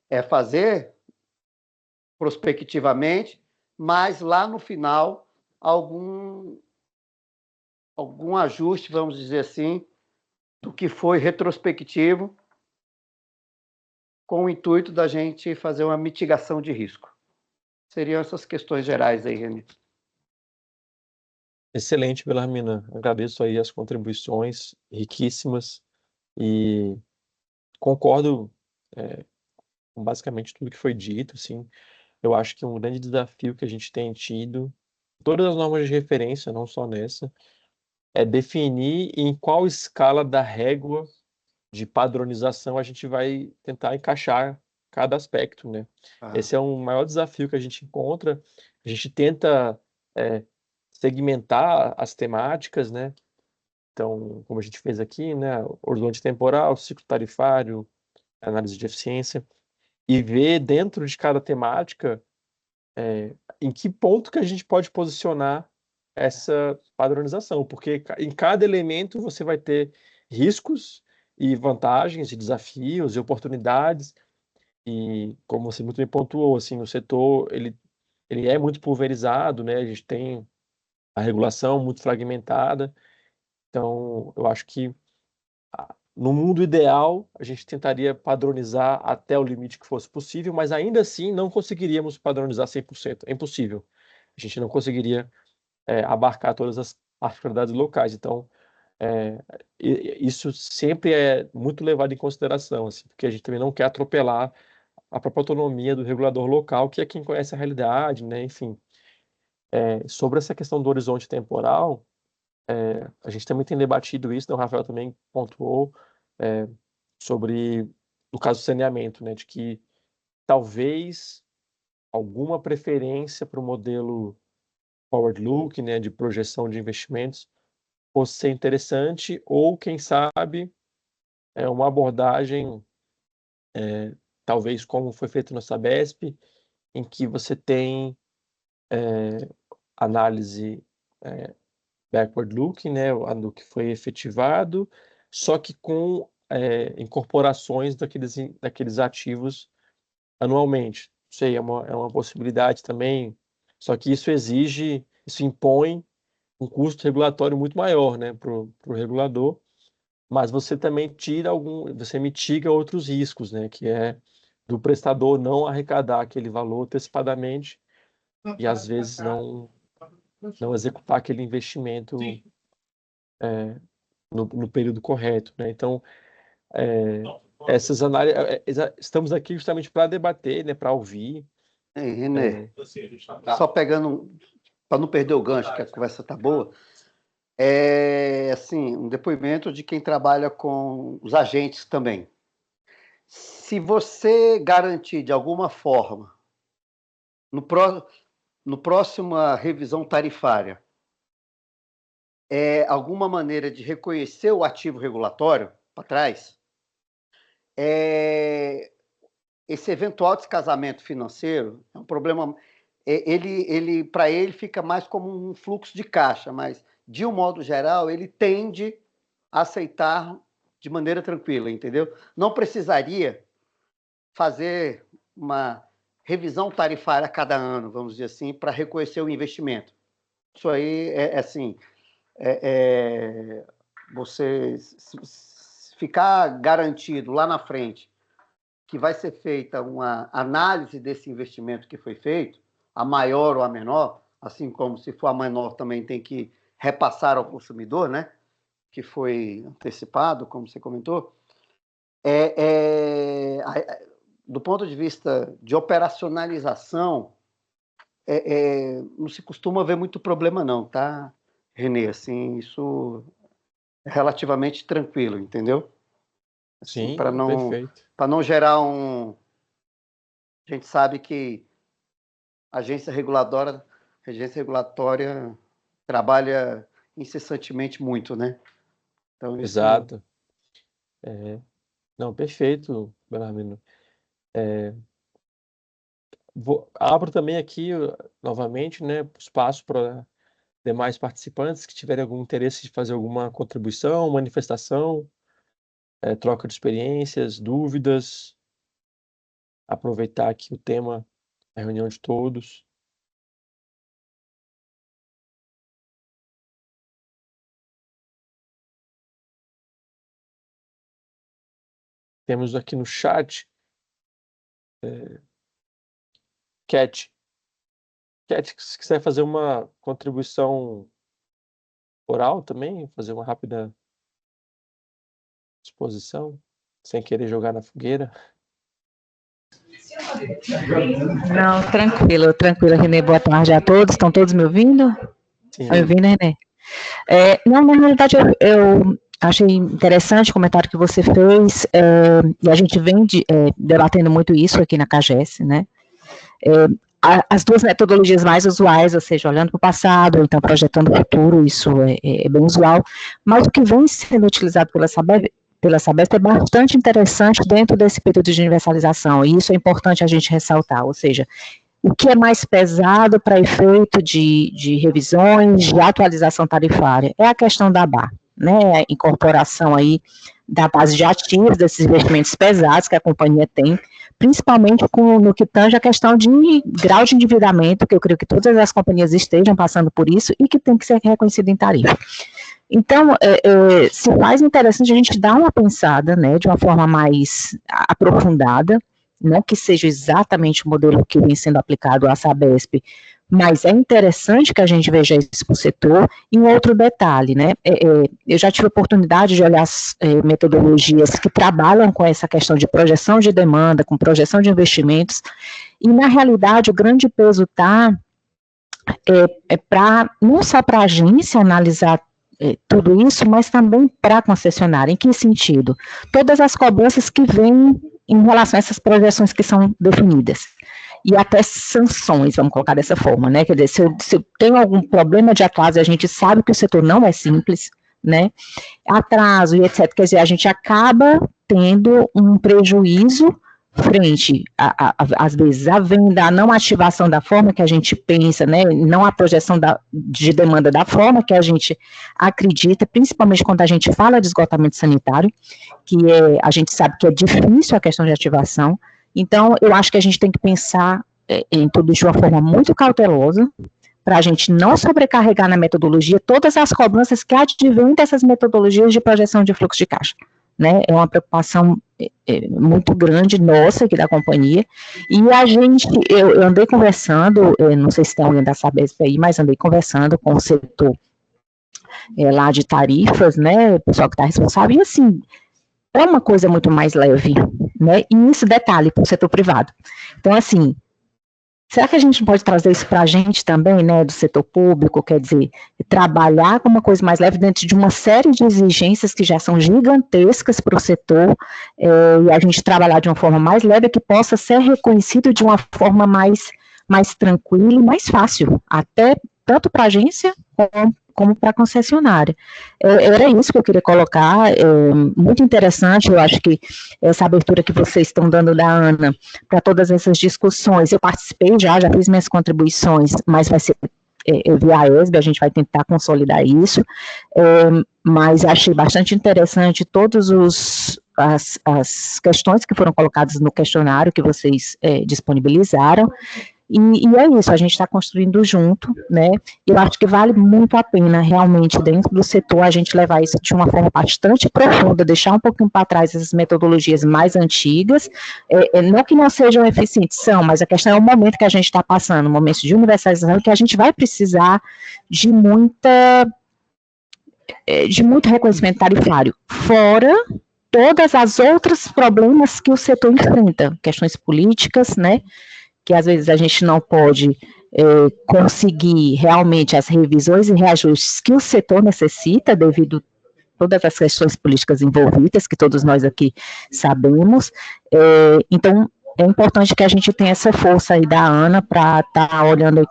é fazer prospectivamente, mas lá no final, algum ajuste, vamos dizer assim, do que foi retrospectivo, com o intuito da gente fazer uma mitigação de risco. Seriam essas questões gerais aí, Renê. Excelente, Belarmina. Agradeço aí as contribuições riquíssimas e concordo com basicamente tudo que foi dito, assim. Eu acho que um grande desafio que a gente tem tido, todas as normas de referência, não só nessa, é definir em qual escala da régua de padronização a gente vai tentar encaixar cada aspecto, né? Esse é um maior desafio que a gente encontra. A gente tenta segmentar as temáticas, né? Então, como a gente fez aqui, né? Horizonte temporal, ciclo tarifário, análise de eficiência, e ver dentro de cada temática em que ponto que a gente pode posicionar essa padronização, porque em cada elemento você vai ter riscos e vantagens, e desafios e oportunidades, e como você muito bem pontuou, assim, o setor ele é muito pulverizado, né? A gente tem a regulação muito fragmentada, então eu acho que no mundo ideal, a gente tentaria padronizar até o limite que fosse possível, mas ainda assim não conseguiríamos padronizar 100%. É impossível. A gente não conseguiria abarcar todas as particularidades locais. Então, isso sempre é muito levado em consideração, assim, porque a gente também não quer atropelar a própria autonomia do regulador local, que é quem conhece a realidade, né? Enfim. Sobre essa questão do horizonte temporal, a gente também tem debatido isso, né? O Rafael também pontuou sobre, no caso do saneamento, né? De que talvez alguma preferência para o modelo forward look, né? De projeção de investimentos, fosse ser interessante, ou quem sabe uma abordagem, talvez como foi feito na Sabesp, em que você tem análise backward looking, né, do que foi efetivado, só que com incorporações daqueles ativos anualmente. Não sei, é uma possibilidade também, só que isso impõe um custo regulatório muito maior, né, para o regulador, mas você também você mitiga outros riscos, né, que é do prestador não arrecadar aquele valor antecipadamente e às vezes não executar aquele investimento no período correto, né? Então, essas análises, estamos aqui justamente para debater, né, para ouvir. René, só pegando, para não perder o gancho, que a conversa tá boa, assim, um depoimento de quem trabalha com os agentes também. Se você garantir de alguma forma, no próxima revisão tarifária, alguma maneira de reconhecer o ativo regulatório para trás, esse eventual descasamento financeiro é um problema. Para ele fica mais como um fluxo de caixa, mas de um modo geral ele tende a aceitar de maneira tranquila, entendeu? Não precisaria fazer uma revisão tarifária a cada ano, vamos dizer assim, para reconhecer o investimento. Isso aí assim, você ficar garantido lá na frente que vai ser feita uma análise desse investimento que foi feito, a maior ou a menor, assim como se for a menor também tem que repassar ao consumidor, né? Que foi antecipado, como você comentou. Do ponto de vista de operacionalização, não se costuma ver muito problema não, tá, Renê? Assim, isso é relativamente tranquilo, entendeu? Assim, Sim, perfeito. Para não gerar A gente sabe que a agência regulatória trabalha incessantemente muito, né? Então, isso... Exato. Não, perfeito, Bernardino. Abro também aqui, novamente, né, espaço para demais participantes que tiverem algum interesse de fazer alguma contribuição, manifestação, troca de experiências, dúvidas. Aproveitar aqui o tema, a reunião de todos. Temos aqui no chat Cat, se quiser fazer uma contribuição oral também, fazer uma rápida exposição, sem querer jogar na fogueira. Não, tranquilo, Renê, boa tarde a todos, estão todos me ouvindo? Sim. Me ouvindo, Renê? Não, na realidade, eu achei interessante o comentário que você fez, e a gente vem debatendo muito isso aqui na CAGES, né? As duas metodologias mais usuais, ou seja, olhando para o passado, ou então projetando o futuro, isso é bem usual, mas o que vem sendo utilizado pela Sabesp é bastante interessante dentro desse período de universalização, e isso é importante a gente ressaltar, ou seja, o que é mais pesado para efeito de revisões, de atualização tarifária, é a questão da BA, né, a incorporação aí da base de ativos, desses investimentos pesados que a companhia tem, principalmente no que tange a questão de grau de endividamento, que eu creio que todas as companhias estejam passando por isso, e que tem que ser reconhecido em tarifa. Então, se faz interessante a gente dar uma pensada, né, de uma forma mais aprofundada, não que seja exatamente o modelo que vem sendo aplicado à Sabesp, mas é interessante que a gente veja isso para o setor. E um outro detalhe, né, eu já tive a oportunidade de olhar as metodologias que trabalham com essa questão de projeção de demanda, com projeção de investimentos, e na realidade o grande peso está não só para a agência analisar tudo isso, mas também para a concessionária. Em que sentido? Todas as cobranças que vêm em relação a essas projeções que são definidas. E até sanções, vamos colocar dessa forma, né? Quer dizer, se eu tenho algum problema de atraso, a gente sabe que o setor não é simples, né? Atraso e etc. Quer dizer, a gente acaba tendo um prejuízo frente, às vezes, a venda, a não ativação da forma que a gente pensa, né, não a projeção de demanda da forma que a gente acredita, principalmente quando a gente fala de esgotamento sanitário, que a gente sabe que é difícil a questão de ativação. Então, eu acho que a gente tem que pensar em tudo de uma forma muito cautelosa, para a gente não sobrecarregar na metodologia todas as cobranças que advêm dessas metodologias de projeção de fluxo de caixa. Né, é uma preocupação muito grande nossa aqui da companhia, e eu andei conversando, não sei se tem alguém da Sabesp aí, mas andei conversando com o setor lá de tarifas, né, o pessoal que está responsável, e assim, é uma coisa muito mais leve, né, e isso, detalhe, para o setor privado. Então, assim, será que a gente pode trazer isso para a gente também, né, do setor público, quer dizer, trabalhar com uma coisa mais leve dentro de uma série de exigências que já são gigantescas para o setor, e a gente trabalhar de uma forma mais leve que possa ser reconhecido de uma forma mais tranquila e mais fácil, até tanto para a agência como para a concessionária. Era isso que eu queria colocar, muito interessante, eu acho que essa abertura que vocês estão dando da Ana para todas essas discussões, eu participei já fiz minhas contribuições, mas vai ser via a ESB, a gente vai tentar consolidar isso, mas achei bastante interessante todas as questões que foram colocadas no questionário que vocês disponibilizaram, e é isso, a gente está construindo junto, né, eu acho que vale muito a pena, realmente, dentro do setor, a gente levar isso de uma forma bastante profunda, deixar um pouquinho para trás essas metodologias mais antigas, não que não sejam eficientes, mas a questão é o momento que a gente está passando, o momento de universalização, que a gente vai precisar de muito reconhecimento tarifário, fora todas as outros problemas que o setor enfrenta, questões políticas, né, que às vezes a gente não pode conseguir realmente as revisões e reajustes que o setor necessita, devido a todas as questões políticas envolvidas, que todos nós aqui sabemos. Então, é importante que a gente tenha essa força aí da Ana para estar olhando aí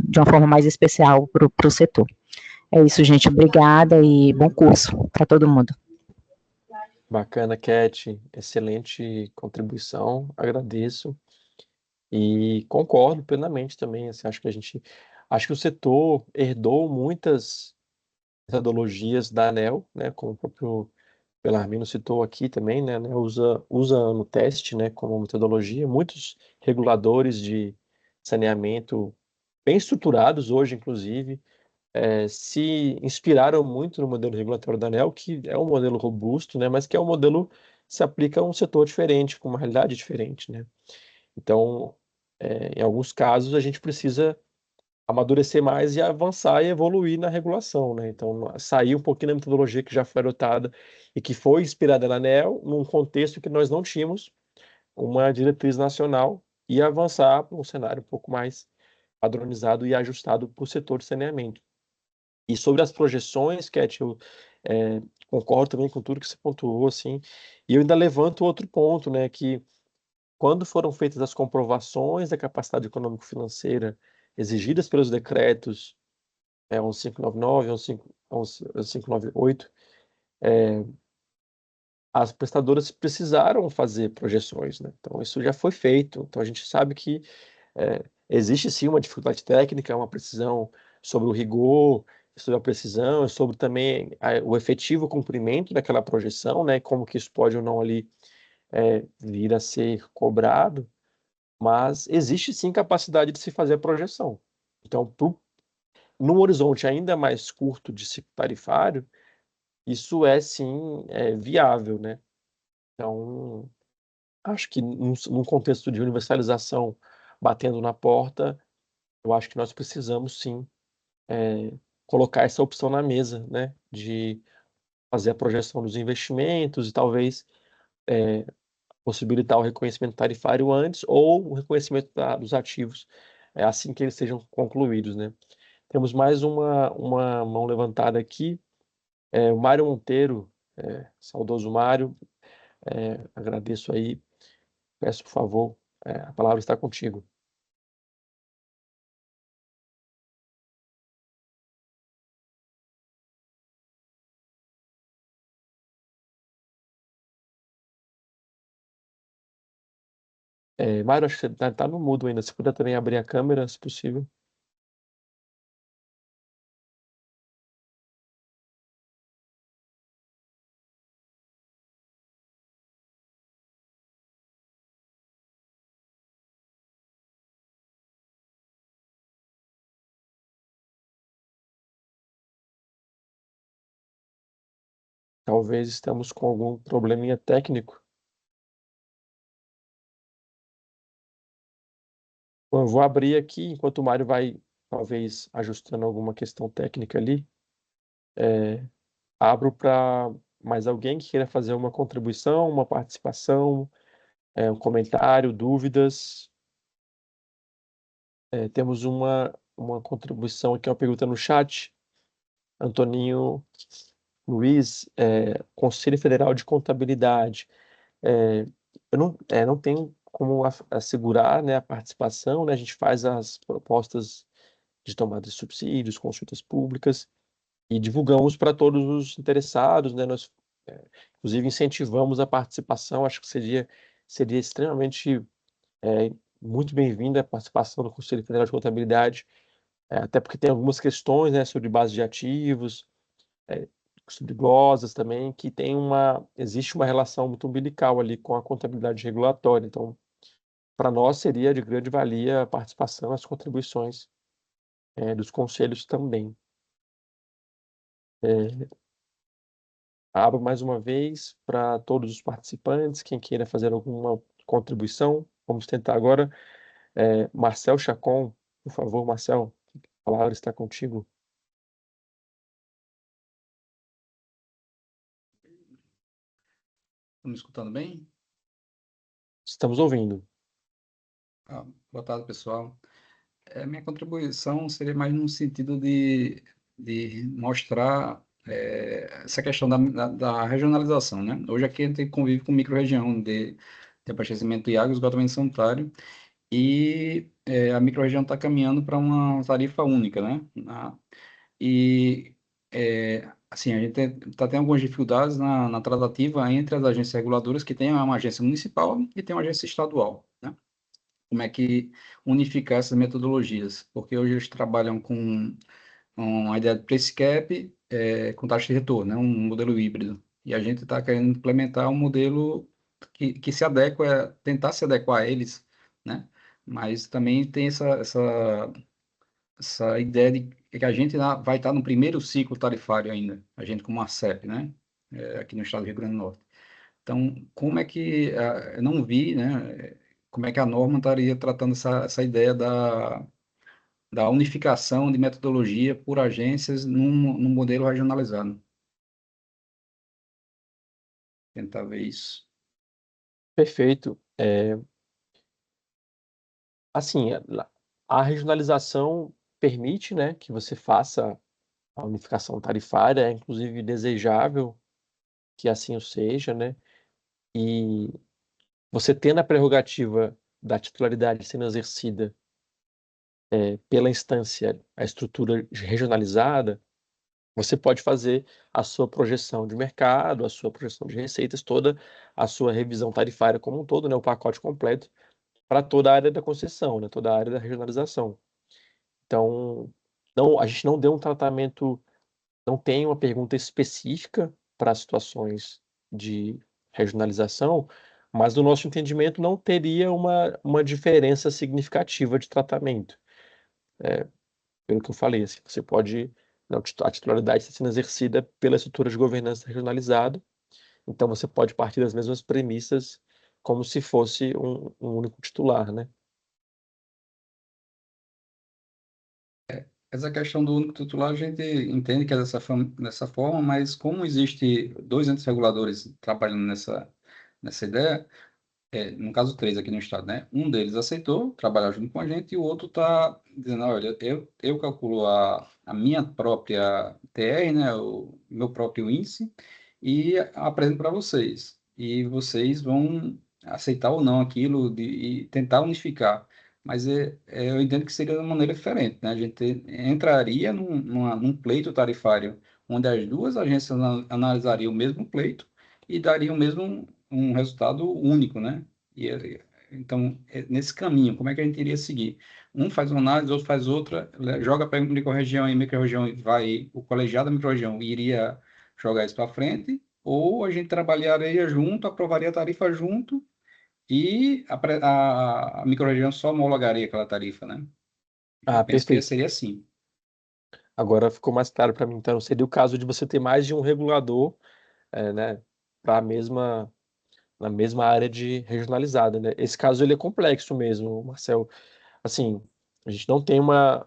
de uma forma mais especial para o setor. É isso, gente. Obrigada e bom curso para todo mundo. Bacana, Cat. Excelente contribuição. Agradeço. E concordo plenamente também, assim, acho que o setor herdou muitas metodologias da ANEEL, né, como o próprio Bellarmino citou aqui também, né, a ANEEL usa no teste, né, como metodologia, muitos reguladores de saneamento bem estruturados hoje, inclusive, se inspiraram muito no modelo regulatório da ANEEL, que é um modelo robusto, né, mas que é um modelo que se aplica a um setor diferente, com uma realidade diferente, né. Então, em alguns casos, a gente precisa amadurecer mais e avançar e evoluir na regulação, né? Então, sair um pouquinho da metodologia que já foi adotada e que foi inspirada na ANEEL, num contexto que nós não tínhamos uma diretriz nacional, e avançar para um cenário um pouco mais padronizado e ajustado para o setor de saneamento. E sobre as projeções, Cat, eu concordo também com tudo que você pontuou, assim, e eu ainda levanto outro ponto, né, que quando foram feitas as comprovações da capacidade econômico-financeira exigidas pelos decretos 1599, 1598, as prestadoras precisaram fazer projeções, né? Então, isso já foi feito. Então, a gente sabe que existe sim uma dificuldade técnica, uma precisão sobre o rigor, sobre a precisão, sobre também o efetivo cumprimento daquela projeção, né? Como que isso pode ou não ali vir a ser cobrado, mas existe sim capacidade de se fazer a projeção. Então, num horizonte ainda mais curto de ciclo tarifário, isso é sim viável, né? Então, acho que num contexto de universalização batendo na porta, eu acho que nós precisamos sim colocar essa opção na mesa, né? De fazer a projeção dos investimentos e talvez possibilitar o reconhecimento tarifário antes ou o reconhecimento dos ativos assim que eles sejam concluídos, né? Temos mais uma mão levantada aqui, o Mário Monteiro, saudoso Mário, agradeço aí, peço por favor, a palavra está contigo. Mário, acho que você está no mudo ainda, se puder também abrir a câmera, se possível. Talvez estamos com algum probleminha técnico. Bom, eu vou abrir aqui, enquanto o Mário vai, talvez, ajustando alguma questão técnica ali. Abro para mais alguém que queira fazer uma contribuição, uma participação, um comentário, dúvidas. Temos uma contribuição aqui, uma pergunta no chat. Antoninho Luiz, Conselho Federal de Contabilidade. Eu não tenho como assegurar, né, a participação, né? A gente faz as propostas de tomada de subsídios, consultas públicas e divulgamos para todos os interessados, né? Nós, inclusive, incentivamos a participação. Acho que seria extremamente muito bem-vinda a participação do Conselho Federal de Contabilidade, até porque tem algumas questões, né, sobre base de ativos, sobre glosas também, que existe uma relação muito umbilical ali com a contabilidade regulatória. Então, para nós seria de grande valia a participação, as contribuições dos conselhos também. Abro mais uma vez para todos os participantes, quem queira fazer alguma contribuição. Vamos tentar agora. Marcel Chacon, por favor, Marcel, a palavra está contigo. Estão me escutando bem? Estamos ouvindo. Boa tarde, pessoal. Minha contribuição seria mais no sentido de mostrar essa questão da regionalização, né? Hoje aqui a gente convive com micro-região de abastecimento de água e esgotamento sanitário e a micro-região está caminhando para uma tarifa única, né? Assim, a gente está tendo algumas dificuldades na tratativa entre as agências reguladoras, que tem uma agência municipal e tem uma agência estadual, né? Como é que unificar essas metodologias? Porque hoje eles trabalham com uma ideia de price cap com taxa de retorno, né? Um modelo híbrido. E a gente está querendo implementar um modelo que se adequa, tentar se adequar a eles, né? Mas também tem essa ideia de que a gente vai estar no primeiro ciclo tarifário ainda, a gente como a CEP, né? Aqui no estado do Rio Grande do Norte. Então, como é que, eu não vi, né? Como é que a norma estaria tratando essa ideia da unificação de metodologia por agências num modelo regionalizado? Tentar ver isso. Perfeito. Assim, a regionalização permite, né, que você faça a unificação tarifária, é inclusive desejável que assim o seja, né? E você tendo a prerrogativa da titularidade sendo exercida pela instância, a estrutura regionalizada, você pode fazer a sua projeção de mercado, a sua projeção de receitas, toda a sua revisão tarifária como um todo, né, o pacote completo, para toda a área da concessão, né, toda a área da regionalização. Então, a gente não deu um tratamento, não tem uma pergunta específica para situações de regionalização, mas no nosso entendimento não teria uma diferença significativa de tratamento. pelo que eu falei, assim, você pode, a titularidade está sendo exercida pela estrutura de governança regionalizada, então você pode partir das mesmas premissas como se fosse um único titular, né? Essa questão do único titular, a gente entende que é dessa forma, mas como existe dois entes reguladores trabalhando nessa ideia, no caso, três aqui no estado, né? Um deles aceitou trabalhar junto com a gente e o outro está dizendo, olha, eu calculo a minha própria TR, né? O meu próprio índice e apresento para vocês. E vocês vão aceitar ou não aquilo e tentar unificar. Mas eu entendo que seria de uma maneira diferente, né? A gente entraria num pleito tarifário onde as duas agências analisariam o mesmo pleito e dariam mesmo um resultado único, né? Então, nesse caminho, como é que a gente iria seguir? Um faz uma análise, outro faz outra, joga para microrregião e microrregião o colegiado da microrregião iria jogar isso para frente, ou a gente trabalharia junto, aprovaria a tarifa junto e a microrregião só homologaria aquela tarifa, né? Eu Ah, penso que perfeito. seria assim. Agora ficou mais claro para mim. Então, seria o caso de você ter mais de um regulador, né, para na mesma área de regionalizada, né? Esse caso ele é complexo mesmo, Marcel. Assim, a gente não tem uma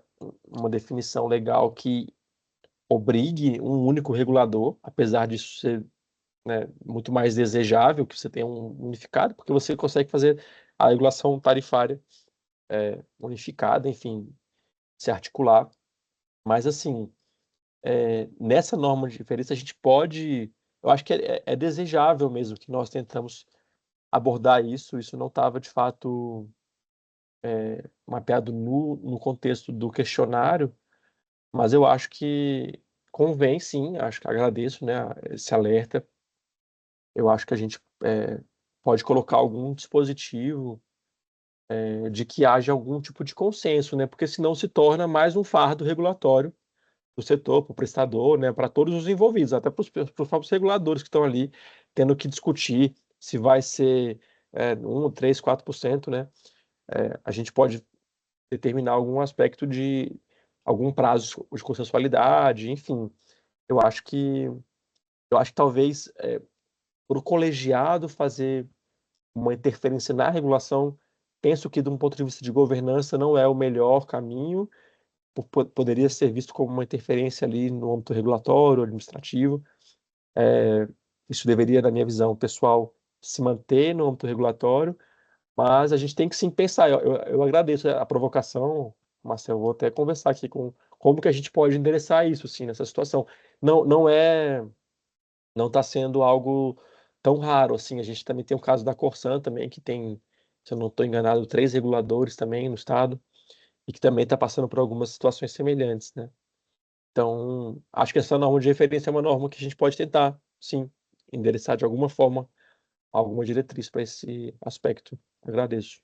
definição legal que obrigue um único regulador, apesar disso ser, né, muito mais desejável que você tenha um unificado, porque você consegue fazer a regulação tarifária unificada, enfim, se articular. Mas, assim, nessa norma de referência, a gente pode. Eu acho que é desejável mesmo que nós tentamos abordar isso. Isso não estava, de fato, mapeado no contexto do questionário, mas eu acho que convém, sim. Acho que agradeço, né, esse alerta. Eu acho que a gente pode colocar algum dispositivo de que haja algum tipo de consenso, né? Porque senão se torna mais um fardo regulatório do setor, para o prestador, né? Para todos os envolvidos, até para os próprios reguladores que estão ali tendo que discutir se vai ser 1, 3, 4%, né? A gente pode determinar algum aspecto de algum prazo de consensualidade, enfim. Eu acho que talvez para o colegiado fazer uma interferência na regulação, penso que, de um ponto de vista de governança, não é o melhor caminho, poderia ser visto como uma interferência ali no âmbito regulatório, administrativo. Isso deveria, na minha visão pessoal, se manter no âmbito regulatório, mas a gente tem que sim pensar. Eu agradeço a provocação, Marcelo, vou até conversar aqui com como que a gente pode endereçar isso, sim, nessa situação. Não está sendo algo tão raro assim. A gente também tem o caso da Corsan também, que tem, se eu não estou enganado, 3 reguladores também no estado e que também está passando por algumas situações semelhantes, né? Então, acho que essa norma de referência é uma norma que a gente pode tentar, sim, endereçar de alguma forma alguma diretriz para esse aspecto. Agradeço.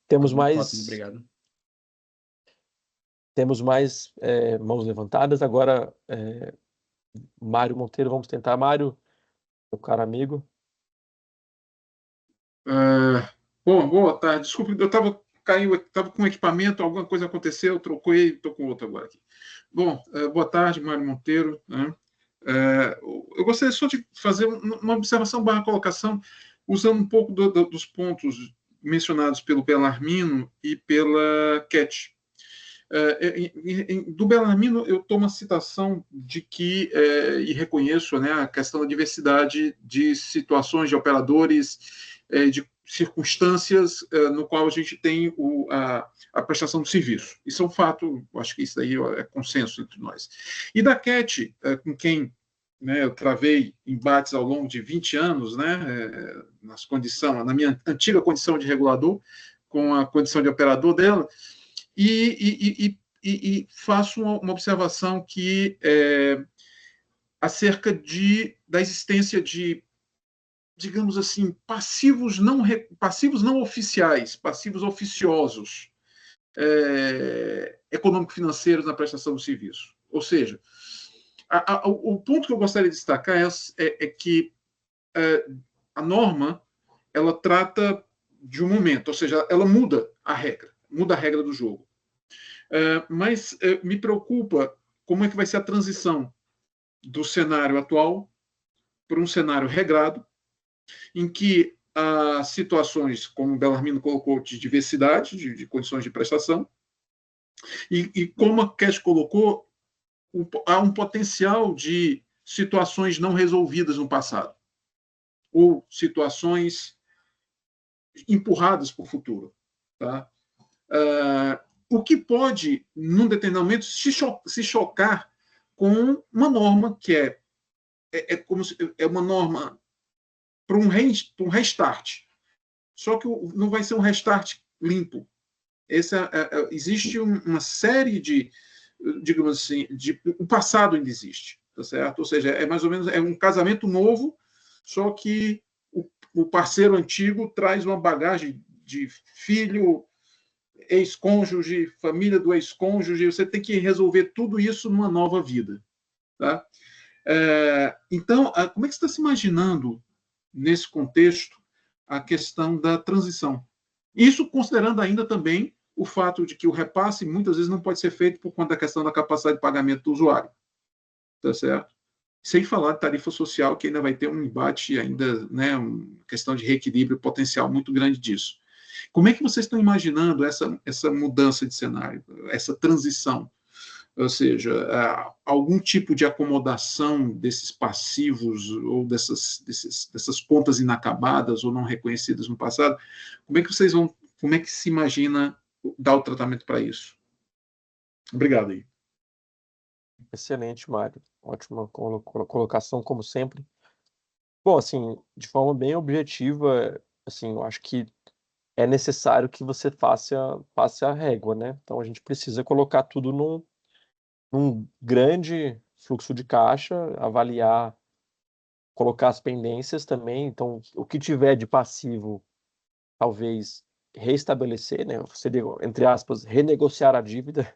Temos Ótimo, mais, obrigado. temos mais mãos levantadas. Agora, Mário Monteiro, vamos tentar. Mário, meu caro amigo. Bom, boa tarde. Desculpe, eu estava com equipamento, alguma coisa aconteceu, troquei, estou com outro agora aqui. Bom, boa tarde, Mário Monteiro, né? Eu gostaria só de fazer uma observação barra colocação, usando um pouco dos pontos mencionados pelo Bellarmino e pela Cat. Do Bellarmino, eu tomo a citação de que, e reconheço, né, a questão da diversidade de situações, de operadores, de circunstâncias no qual a gente tem a prestação do serviço. Isso é um fato, eu acho que isso daí é consenso entre nós. E da Cat, com quem, né, eu travei embates ao longo de 20 anos, né, na minha antiga condição de regulador, com a condição de operador dela, e faço uma observação que acerca da existência de, digamos assim, passivos não oficiais, passivos oficiosos, econômico-financeiros na prestação do serviço. Ou seja, o ponto que eu gostaria de destacar é que a norma ela trata de um momento, ou seja, ela muda a regra do jogo. Mas me preocupa como é que vai ser a transição do cenário atual para um cenário regrado, em que há situações, como o Bellarmino colocou, de diversidade, de condições de prestação, e como a Cash colocou, há um potencial de situações não resolvidas no passado, ou situações empurradas para o futuro. Tá? O que pode, num determinado momento, se chocar com uma norma que como se, é uma norma para um restart. Só que não vai ser um restart limpo. Existe uma série de, digamos assim, o passado ainda existe, tá certo? Ou seja, é mais ou menos um casamento novo, só que o parceiro antigo traz uma bagagem de filho, ex-cônjuge, família do ex-cônjuge, você tem que resolver tudo isso numa nova vida. Tá? Então, como é que você está se imaginando, nesse contexto, a questão da transição? Isso considerando ainda também o fato de que o repasse muitas vezes não pode ser feito por conta da questão da capacidade de pagamento do usuário. Tá certo? Sem falar de tarifa social, que ainda vai ter um embate, ainda, né, uma questão de reequilíbrio potencial muito grande disso. Como é que vocês estão imaginando essa mudança de cenário, essa transição? Ou seja, algum tipo de acomodação desses passivos ou dessas contas inacabadas ou não reconhecidas no passado? Como é que se imagina dar o tratamento para isso? Obrigado aí. Excelente, Mário. Ótima colocação, como sempre. Bom, assim, de forma bem objetiva, assim, eu acho que é necessário que você passe a régua, né? Então a gente precisa colocar tudo num grande fluxo de caixa, avaliar, colocar as pendências também. Então, o que tiver de passivo, talvez reestabelecer, né? Seria, entre aspas, renegociar a dívida,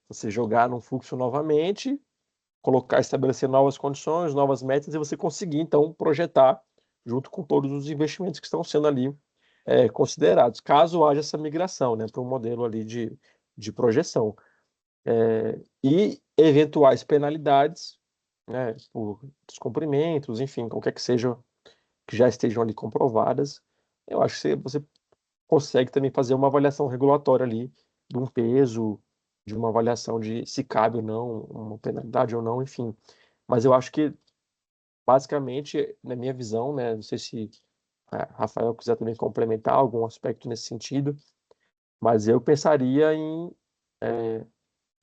você jogar num fluxo novamente, estabelecer novas condições, novas metas, e você conseguir, então, projetar junto com todos os investimentos que estão sendo ali considerados, caso haja essa migração, né, para um modelo ali de projeção. E eventuais penalidades, né, por descumprimentos, enfim, qualquer que sejam, que já estejam ali comprovadas, eu acho que você consegue também fazer uma avaliação regulatória ali de um peso, de uma avaliação de se cabe ou não, uma penalidade ou não, enfim. Mas eu acho que, basicamente, na minha visão, né, não sei se Rafael quiser também complementar algum aspecto nesse sentido, mas eu pensaria em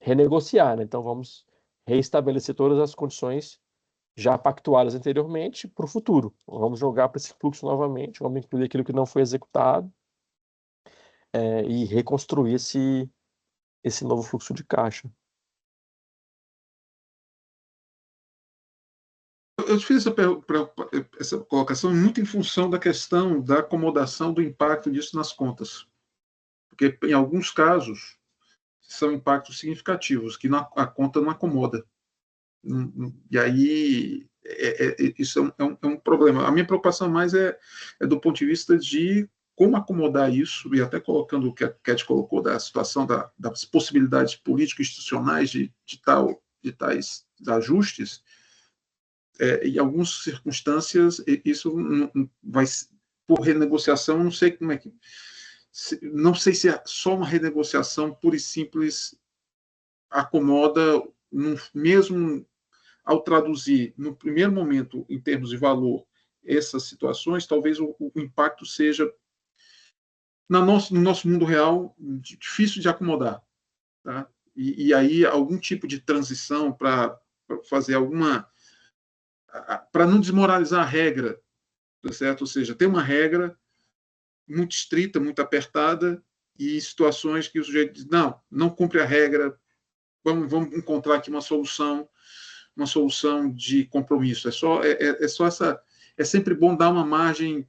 renegociar, né? Então vamos reestabelecer todas as condições já pactuadas anteriormente para o futuro. Vamos jogar para esse fluxo novamente, vamos incluir aquilo que não foi executado e reconstruir esse novo fluxo de caixa. Eu fiz essa colocação muito em função da questão da acomodação do impacto disso nas contas. Porque, em alguns casos, são impactos significativos, que a conta não acomoda. E aí, isso é um problema. A minha preocupação mais é do ponto de vista de como acomodar isso, e até colocando o que a Cat colocou, da situação das possibilidades político-institucionais de tais ajustes. Em algumas circunstâncias, isso vai, por renegociação, não sei como é que. Não sei se é só uma renegociação pura e simples acomoda, mesmo ao traduzir no primeiro momento, em termos de valor, essas situações, talvez o impacto seja, no nosso mundo real, difícil de acomodar. Tá? E aí, algum tipo de transição para fazer alguma. Para não desmoralizar a regra, tá certo? Ou seja, ter uma regra muito estrita, muito apertada, e situações que o sujeito diz, não cumpre a regra, vamos encontrar aqui uma solução de compromisso. É sempre bom dar uma margem,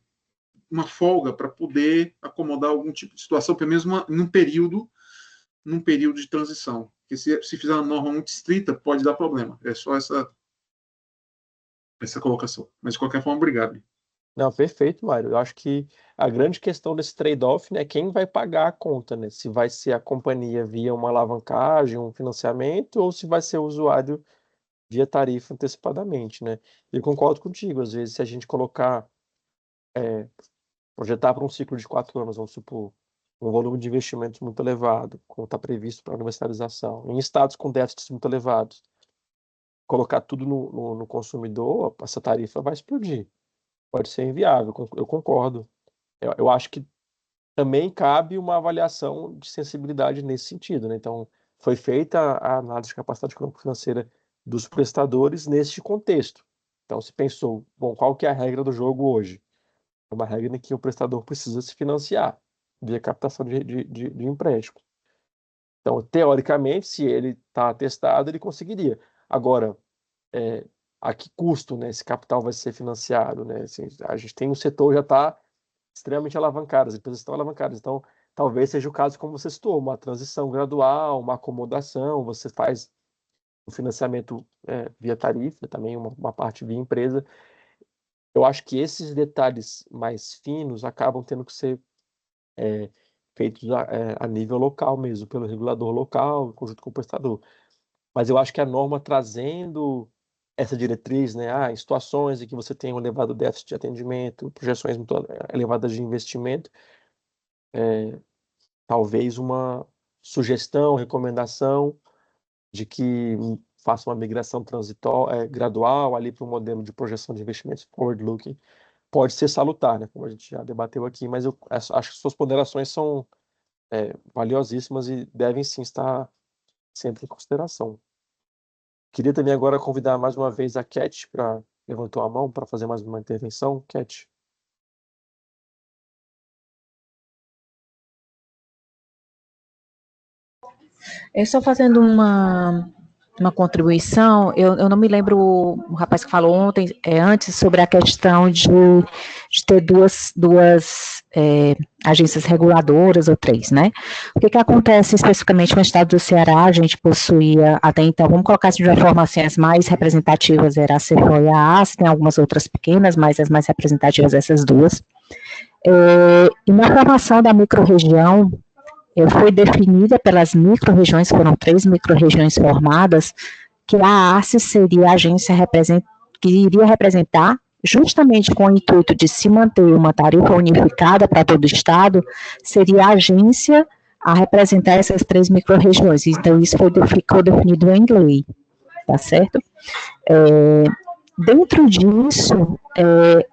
uma folga para poder acomodar algum tipo de situação, pelo menos num período de transição. Porque se fizer uma norma muito estrita, pode dar problema. É só essa colocação. Mas, de qualquer forma, obrigado. Não, perfeito, Mário. Eu acho que a grande questão desse trade-off, né, é quem vai pagar a conta, né? Se vai ser a companhia via uma alavancagem, um financiamento, ou se vai ser o usuário via tarifa antecipadamente, né? Eu concordo contigo. Às vezes, se a gente projetar para um ciclo de 4 anos, vamos supor, um volume de investimentos muito elevado, como está previsto para a universalização, em estados com déficits muito elevados, colocar tudo no consumidor, essa tarifa vai explodir. Pode ser inviável, eu concordo. Eu acho que também cabe uma avaliação de sensibilidade nesse sentido, né? Então, foi feita a análise de capacidade econômico-financeira dos prestadores neste contexto. Então, se pensou, bom, qual que é a regra do jogo hoje? É uma regra em que o prestador precisa se financiar via captação de empréstimo. Então, teoricamente, se ele está atestado, ele conseguiria. Agora, a que custo, né, esse capital vai ser financiado, né? Assim, a gente tem um setor já está extremamente alavancado, as empresas estão alavancadas. Então, talvez seja o caso, como você citou, uma transição gradual, uma acomodação, você faz o financiamento via tarifa, também uma parte via empresa. Eu acho que esses detalhes mais finos acabam tendo que ser feitos a nível local mesmo, pelo regulador local, conjunto com o prestador. Mas eu acho que a norma trazendo essa diretriz, né, em situações em que você tem um elevado déficit de atendimento, projeções muito elevadas de investimento, talvez uma sugestão, recomendação de que faça uma migração gradual ali para um modelo de projeção de investimentos forward-looking, pode ser salutar, né, como a gente já debateu aqui, mas eu acho que suas ponderações são valiosíssimas e devem sim estar sempre em consideração. Queria também agora convidar mais uma vez a Cat para levantou a mão para fazer mais uma intervenção. Cat. Eu estou fazendo uma contribuição, eu não me lembro o rapaz que falou ontem, antes, sobre a questão de ter duas agências reguladoras ou 3, né? O que acontece especificamente no estado do Ceará? A gente possuía, até então, vamos colocar assim de uma forma assim, as mais representativas era a CEFOL e a ACE, tem algumas outras pequenas, mas as mais representativas essas duas. E na formação da microrregião, foi definida pelas micro-regiões, foram 3 micro-regiões formadas, que a ACE seria a agência que iria representar, justamente com o intuito de se manter uma tarifa unificada para todo o Estado, seria a agência a representar essas 3 micro-regiões. Então, isso ficou definido em lei, tá certo? Dentro disso,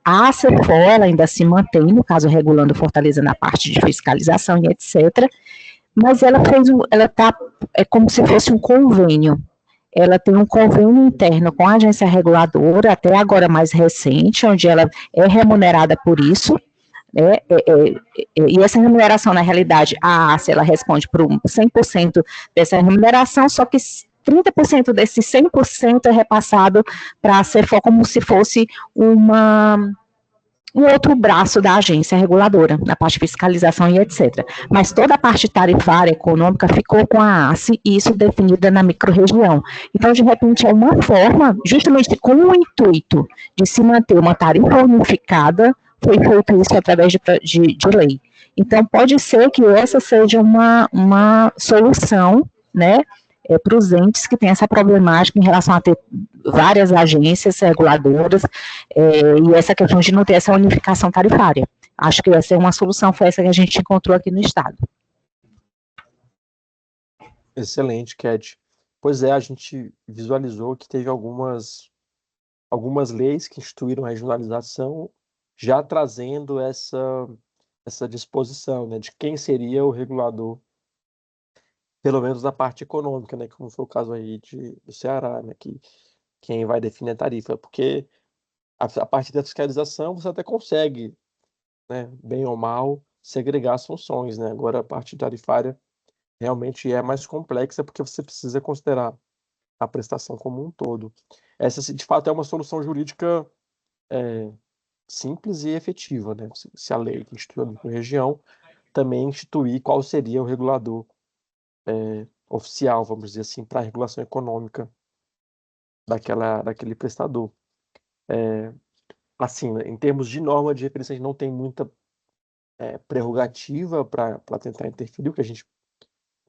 a CEFOL ainda se mantém, no caso, regulando Fortaleza na parte de fiscalização e etc., mas ela é como se fosse um convênio. Ela tem um convênio interno com a agência reguladora, até agora mais recente, onde ela é remunerada por isso, né? E essa remuneração, na realidade, a ACE, ela responde por 100% dessa remuneração, só que 30% desse 100% é repassado para a CEFOL como se fosse um outro braço da agência reguladora, na parte de fiscalização e etc. Mas toda a parte tarifária econômica ficou com a ACE, e isso definida na microrregião. Então, de repente, é uma forma, justamente com o intuito de se manter uma tarifa unificada, foi feito isso através de lei. Então, pode ser que essa seja uma solução, né, para os entes que têm essa problemática em relação a ter várias agências reguladoras, e essa questão de não ter essa unificação tarifária. Acho que essa é uma solução, foi essa que a gente encontrou aqui no Estado. Excelente, Cat. Pois é, a gente visualizou que teve algumas leis que instituíram a regionalização, já trazendo essa disposição, né, de quem seria o regulador, pelo menos na parte econômica, né, como foi o caso aí do Ceará, né, que quem vai definir a tarifa, porque a partir da fiscalização você até consegue, né, bem ou mal, segregar as funções, né? Agora a parte tarifária realmente é mais complexa porque você precisa considerar a prestação como um todo. Essa, de fato, é uma solução jurídica simples e efetiva, né? Se a lei que institui a microrregião também instituir qual seria o regulador oficial, vamos dizer assim, para a regulação econômica daquele prestador. assim, né, em termos de norma de referência, a gente não tem muita prerrogativa para tentar interferir, o que a gente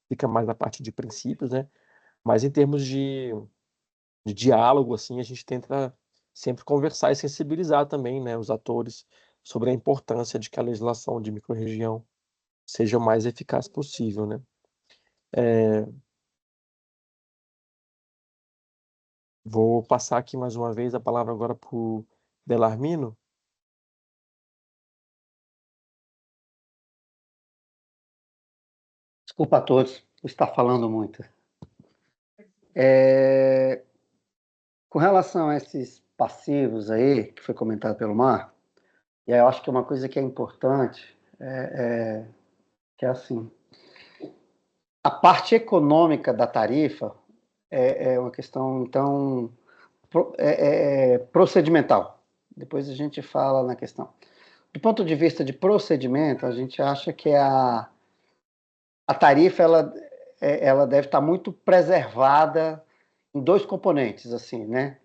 fica mais na parte de princípios, né? Mas em termos de diálogo, assim, a gente tenta sempre conversar e sensibilizar também, né, os atores sobre a importância de que a legislação de microrregião seja o mais eficaz possível, né? Vou passar aqui mais uma vez a palavra agora para o Belarmino. Desculpa a todos por estar falando muito. Com relação a esses passivos aí, que foi comentado pelo Marco, e aí eu acho que uma coisa que é importante que é assim, a parte econômica da tarifa é uma questão, então, procedimental. Depois a gente fala na questão. Do ponto de vista de procedimento, a gente acha que a tarifa ela deve estar muito preservada em dois componentes, assim, né?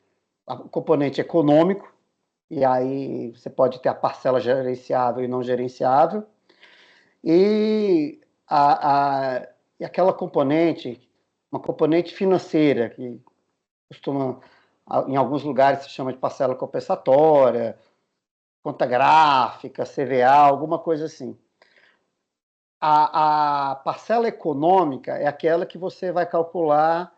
O componente econômico, e aí você pode ter a parcela gerenciável e não gerenciável, e aquela componente, uma componente financeira, que costuma, em alguns lugares se chama de parcela compensatória, conta gráfica, CVA, alguma coisa assim. A parcela econômica é aquela que você vai calcular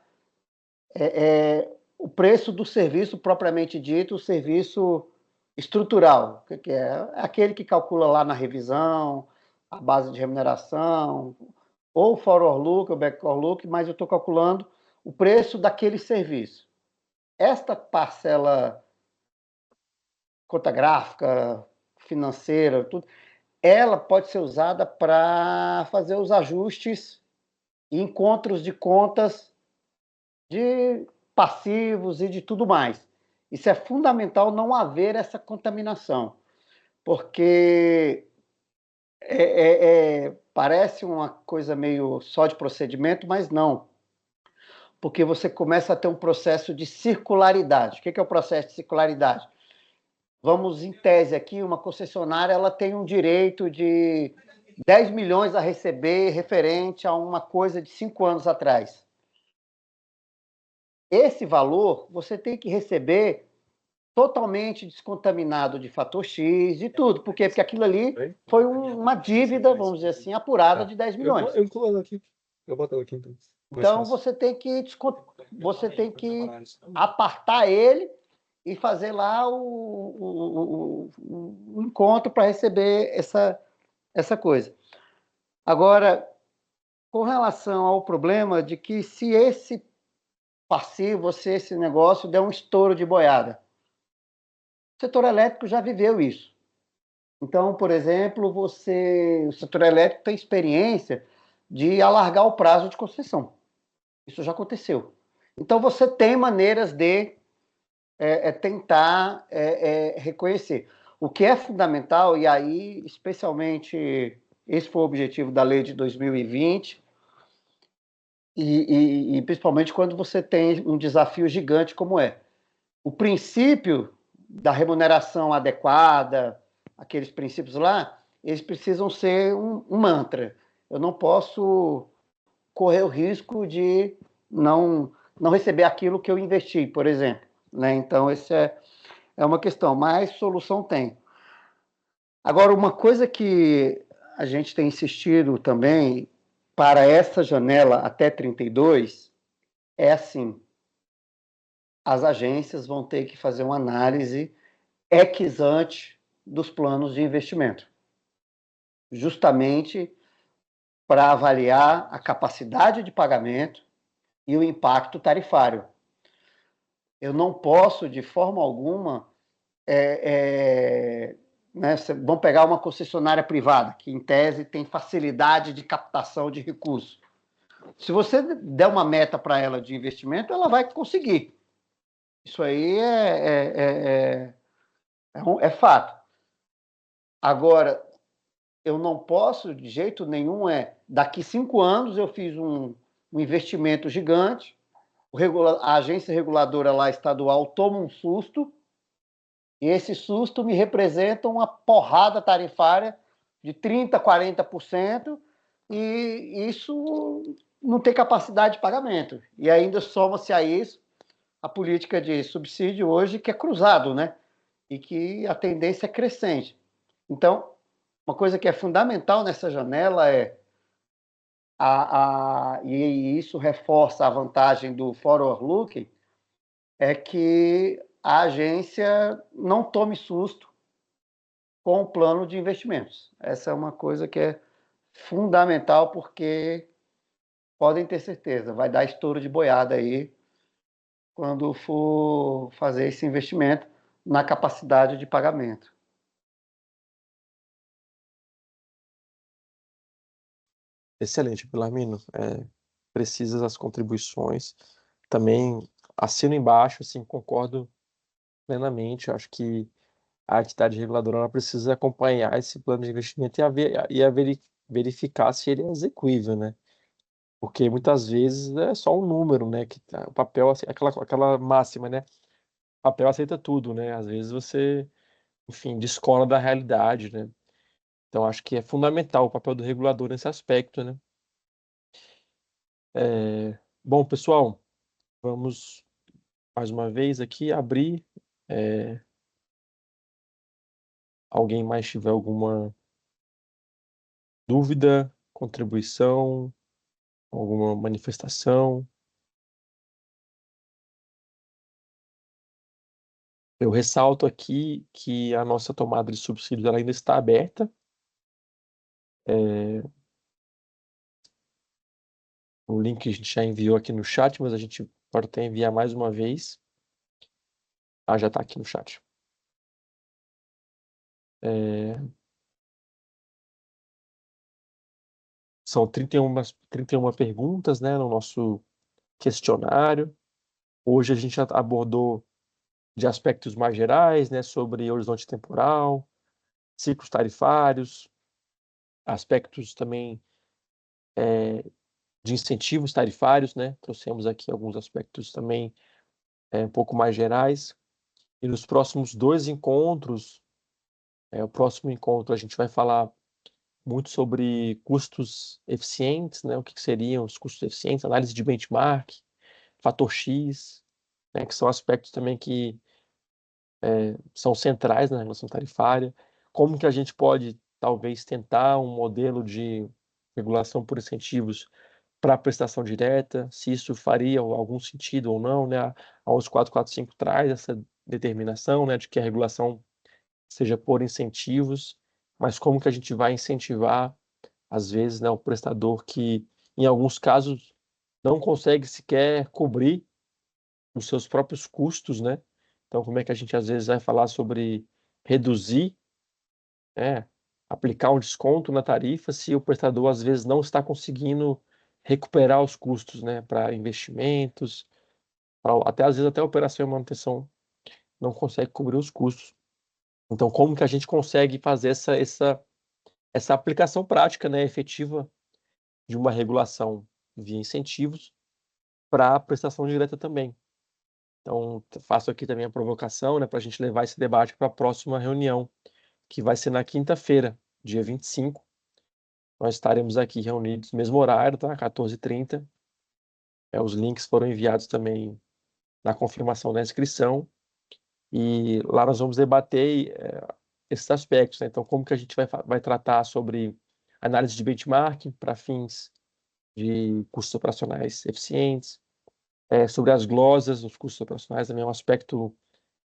o preço do serviço propriamente dito, o serviço estrutural, que é aquele que calcula lá na revisão, a base de remuneração, ou o forward look, ou backward look, mas eu estou calculando o preço daquele serviço. Esta parcela conta gráfica, financeira, tudo, ela pode ser usada para fazer os ajustes e encontros de contas de passivos e de tudo mais. Isso é fundamental não haver essa contaminação, porque parece uma coisa meio só de procedimento, mas não, porque você começa a ter um processo de circularidade. O que é o processo de circularidade? Vamos, em tese aqui, uma concessionária ela tem um direito de 10 milhões a receber referente a uma coisa de 5 anos atrás. Esse valor você tem que receber totalmente descontaminado de fator X e tudo. Por quê? Porque aquilo ali foi uma dívida, vamos dizer assim, apurada de 10 milhões. Eu incluo ela aqui. Eu boto ela aqui, então. Então, você tem que apartar ele e fazer lá o encontro para receber essa coisa. Agora, com relação ao problema de que se esse passivo, se esse negócio der um estouro de boiada, o setor elétrico já viveu isso. Então, por exemplo, o setor elétrico tem experiência de alargar o prazo de concessão. Isso já aconteceu. Então, você tem maneiras de tentar reconhecer. O que é fundamental, e aí, especialmente, esse foi o objetivo da lei de 2020, e principalmente quando você tem um desafio gigante como é. O princípio da remuneração adequada, aqueles princípios lá, eles precisam ser um mantra. Eu não posso correr o risco de não receber aquilo que eu investi, por exemplo. Né? Então, essa é uma questão, mas solução tem. Agora, uma coisa que a gente tem insistido também para essa janela até 32 é assim, as agências vão ter que fazer uma análise ex ante dos planos de investimento, justamente para avaliar a capacidade de pagamento e o impacto tarifário. Eu não posso, de forma alguma, né, vamos pegar uma concessionária privada, que em tese tem facilidade de captação de recursos. Se você der uma meta para ela de investimento, ela vai conseguir. Isso aí é fato. Agora, eu não posso, de jeito nenhum, daqui 5 anos eu fiz um investimento gigante, a agência reguladora lá estadual toma um susto E esse susto me representa uma porrada tarifária de 30%, 40%, e isso não tem capacidade de pagamento. E ainda soma-se a isso a política de subsídio hoje, que é cruzado, né? E que a tendência é crescente. Então, uma coisa que é fundamental nessa janela é, e isso reforça a vantagem do forward looking, é que a agência não tome susto com o plano de investimentos. Essa é uma coisa que é fundamental, porque podem ter certeza, vai dar estouro de boiada aí quando for fazer esse investimento na capacidade de pagamento. Excelente, Belarmino. Precisas as contribuições. Também assino embaixo, assim, concordo plenamente. Acho que a entidade reguladora ela precisa acompanhar esse plano de investimento verificar se ele é execuível, né? Porque muitas vezes é só um número, né? O papel, assim, aquela máxima, né? O papel aceita tudo, né? Às vezes você, enfim, descola da realidade, né? Então acho que é fundamental o papel do regulador nesse aspecto, né? Bom, pessoal, vamos mais uma vez aqui abrir. Alguém mais tiver alguma dúvida, contribuição, alguma manifestação? Eu ressalto aqui que a nossa tomada de subsídios ela ainda está aberta. O link a gente já enviou aqui no chat, mas a gente pode até enviar mais uma vez. Já está aqui no chat. São 31 perguntas, né, no nosso questionário. Hoje a gente abordou de aspectos mais gerais, né, sobre horizonte temporal, ciclos tarifários, aspectos também de incentivos tarifários, né? Trouxemos aqui alguns aspectos também um pouco mais gerais. E nos próximos dois encontros, o próximo encontro a gente vai falar muito sobre custos eficientes, né? O que seriam os custos eficientes, análise de benchmark, fator X, né? Que são aspectos também que são centrais na relação tarifária. Como que a gente pode, talvez, tentar um modelo de regulação por incentivos para a prestação direta, se isso faria algum sentido ou não, né? A 11445 traz essa determinação, né, de que a regulação seja por incentivos, mas como que a gente vai incentivar, às vezes, né, o prestador que, em alguns casos, não consegue sequer cobrir os seus próprios custos, né? Então, como é que a gente, às vezes, vai falar sobre reduzir, aplicar um desconto na tarifa se o prestador, às vezes, não está conseguindo recuperar os custos, né, para investimentos, até às vezes até a operação e manutenção não consegue cobrir os custos. Então, como que a gente consegue fazer essa aplicação prática, né, efetiva de uma regulação via incentivos para a prestação direta também? Então, faço aqui também a provocação, né, para a gente levar esse debate para a próxima reunião, que vai ser na quinta-feira, dia 25. Nós estaremos aqui reunidos no mesmo horário, tá? 14h30. Os links foram enviados também na confirmação da inscrição. E lá nós vamos debater esses aspectos, né? Então, como que a gente vai tratar sobre análise de benchmark para fins de custos operacionais eficientes, sobre as glosas, os custos operacionais também é um aspecto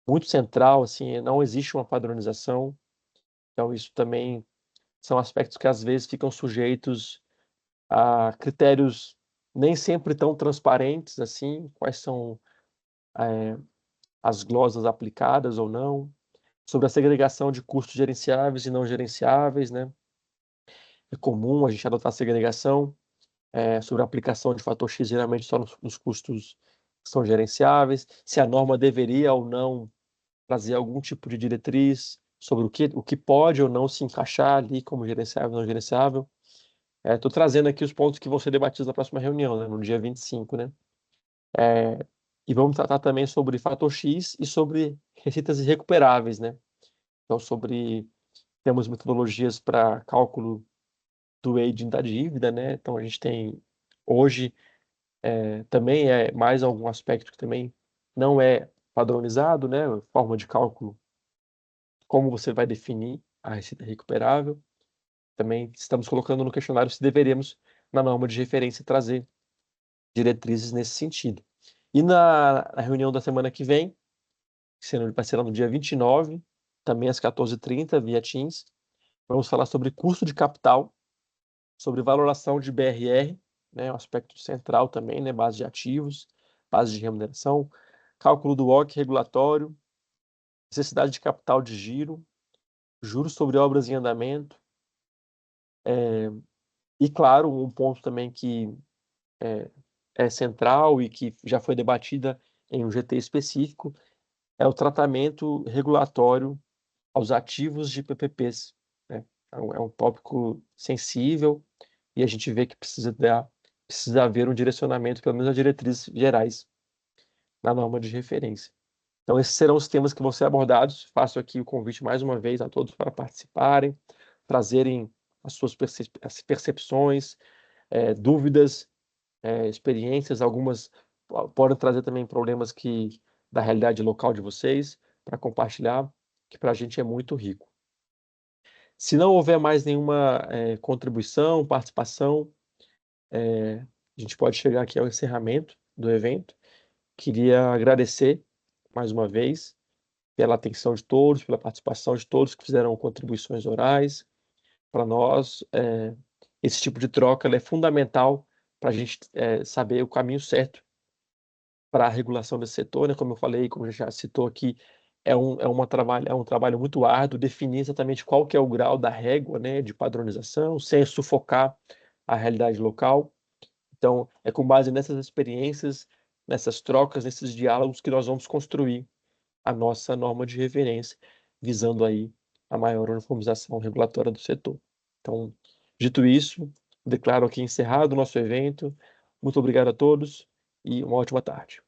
muito central, assim, não existe uma padronização, então isso também são aspectos que às vezes ficam sujeitos a critérios nem sempre tão transparentes, assim, quais são as glosas aplicadas ou não, sobre a segregação de custos gerenciáveis e não gerenciáveis, né? É comum a gente adotar a segregação sobre a aplicação de fator X, geralmente só nos custos que são gerenciáveis, se a norma deveria ou não trazer algum tipo de diretriz sobre o que pode ou não se encaixar ali como gerenciável ou não gerenciável. Estou trazendo aqui os pontos que vão ser debatidos na próxima reunião, né, no dia 25, né? E vamos tratar também sobre fator X e sobre receitas irrecuperáveis, né? Então, temos metodologias para cálculo do aging da dívida, né? Então, a gente tem hoje também mais algum aspecto que também não é padronizado, né? Forma de cálculo, como você vai definir a receita recuperável. Também estamos colocando no questionário se deveríamos, na norma de referência, trazer diretrizes nesse sentido. E na reunião da semana que vem, vai ser no dia 29, também às 14h30, via Teams, vamos falar sobre custo de capital, sobre valoração de BRR, né, um aspecto central também, né, base de ativos, base de remuneração, cálculo do WACC regulatório, necessidade de capital de giro, juros sobre obras em andamento, e claro, um ponto também que é central e que já foi debatida em um GT específico, é o tratamento regulatório aos ativos de PPPs, né? É um tópico sensível e a gente vê que precisa haver um direcionamento, pelo menos as diretrizes gerais, na norma de referência. Então, esses serão os temas que vão ser abordados. Faço aqui o convite mais uma vez a todos para participarem, trazerem as suas percepções, dúvidas, experiências. Algumas podem trazer também problemas da realidade local de vocês, para compartilhar, que para a gente é muito rico. Se não houver mais nenhuma contribuição, participação, a gente pode chegar aqui ao encerramento do evento. Queria agradecer mais uma vez pela atenção de todos, pela participação de todos que fizeram contribuições orais. Para nós, esse tipo de troca é fundamental para a gente saber o caminho certo para a regulação desse setor, né? Como eu falei, como a gente já citou aqui, é um trabalho muito árduo definir exatamente qual que é o grau da régua, né, de padronização, sem sufocar a realidade local. Então, é com base nessas experiências, nessas trocas, nesses diálogos que nós vamos construir a nossa norma de referência, visando aí a maior uniformização regulatória do setor. Então, dito isso, declaro aqui encerrado o nosso evento. Muito obrigado a todos e uma ótima tarde.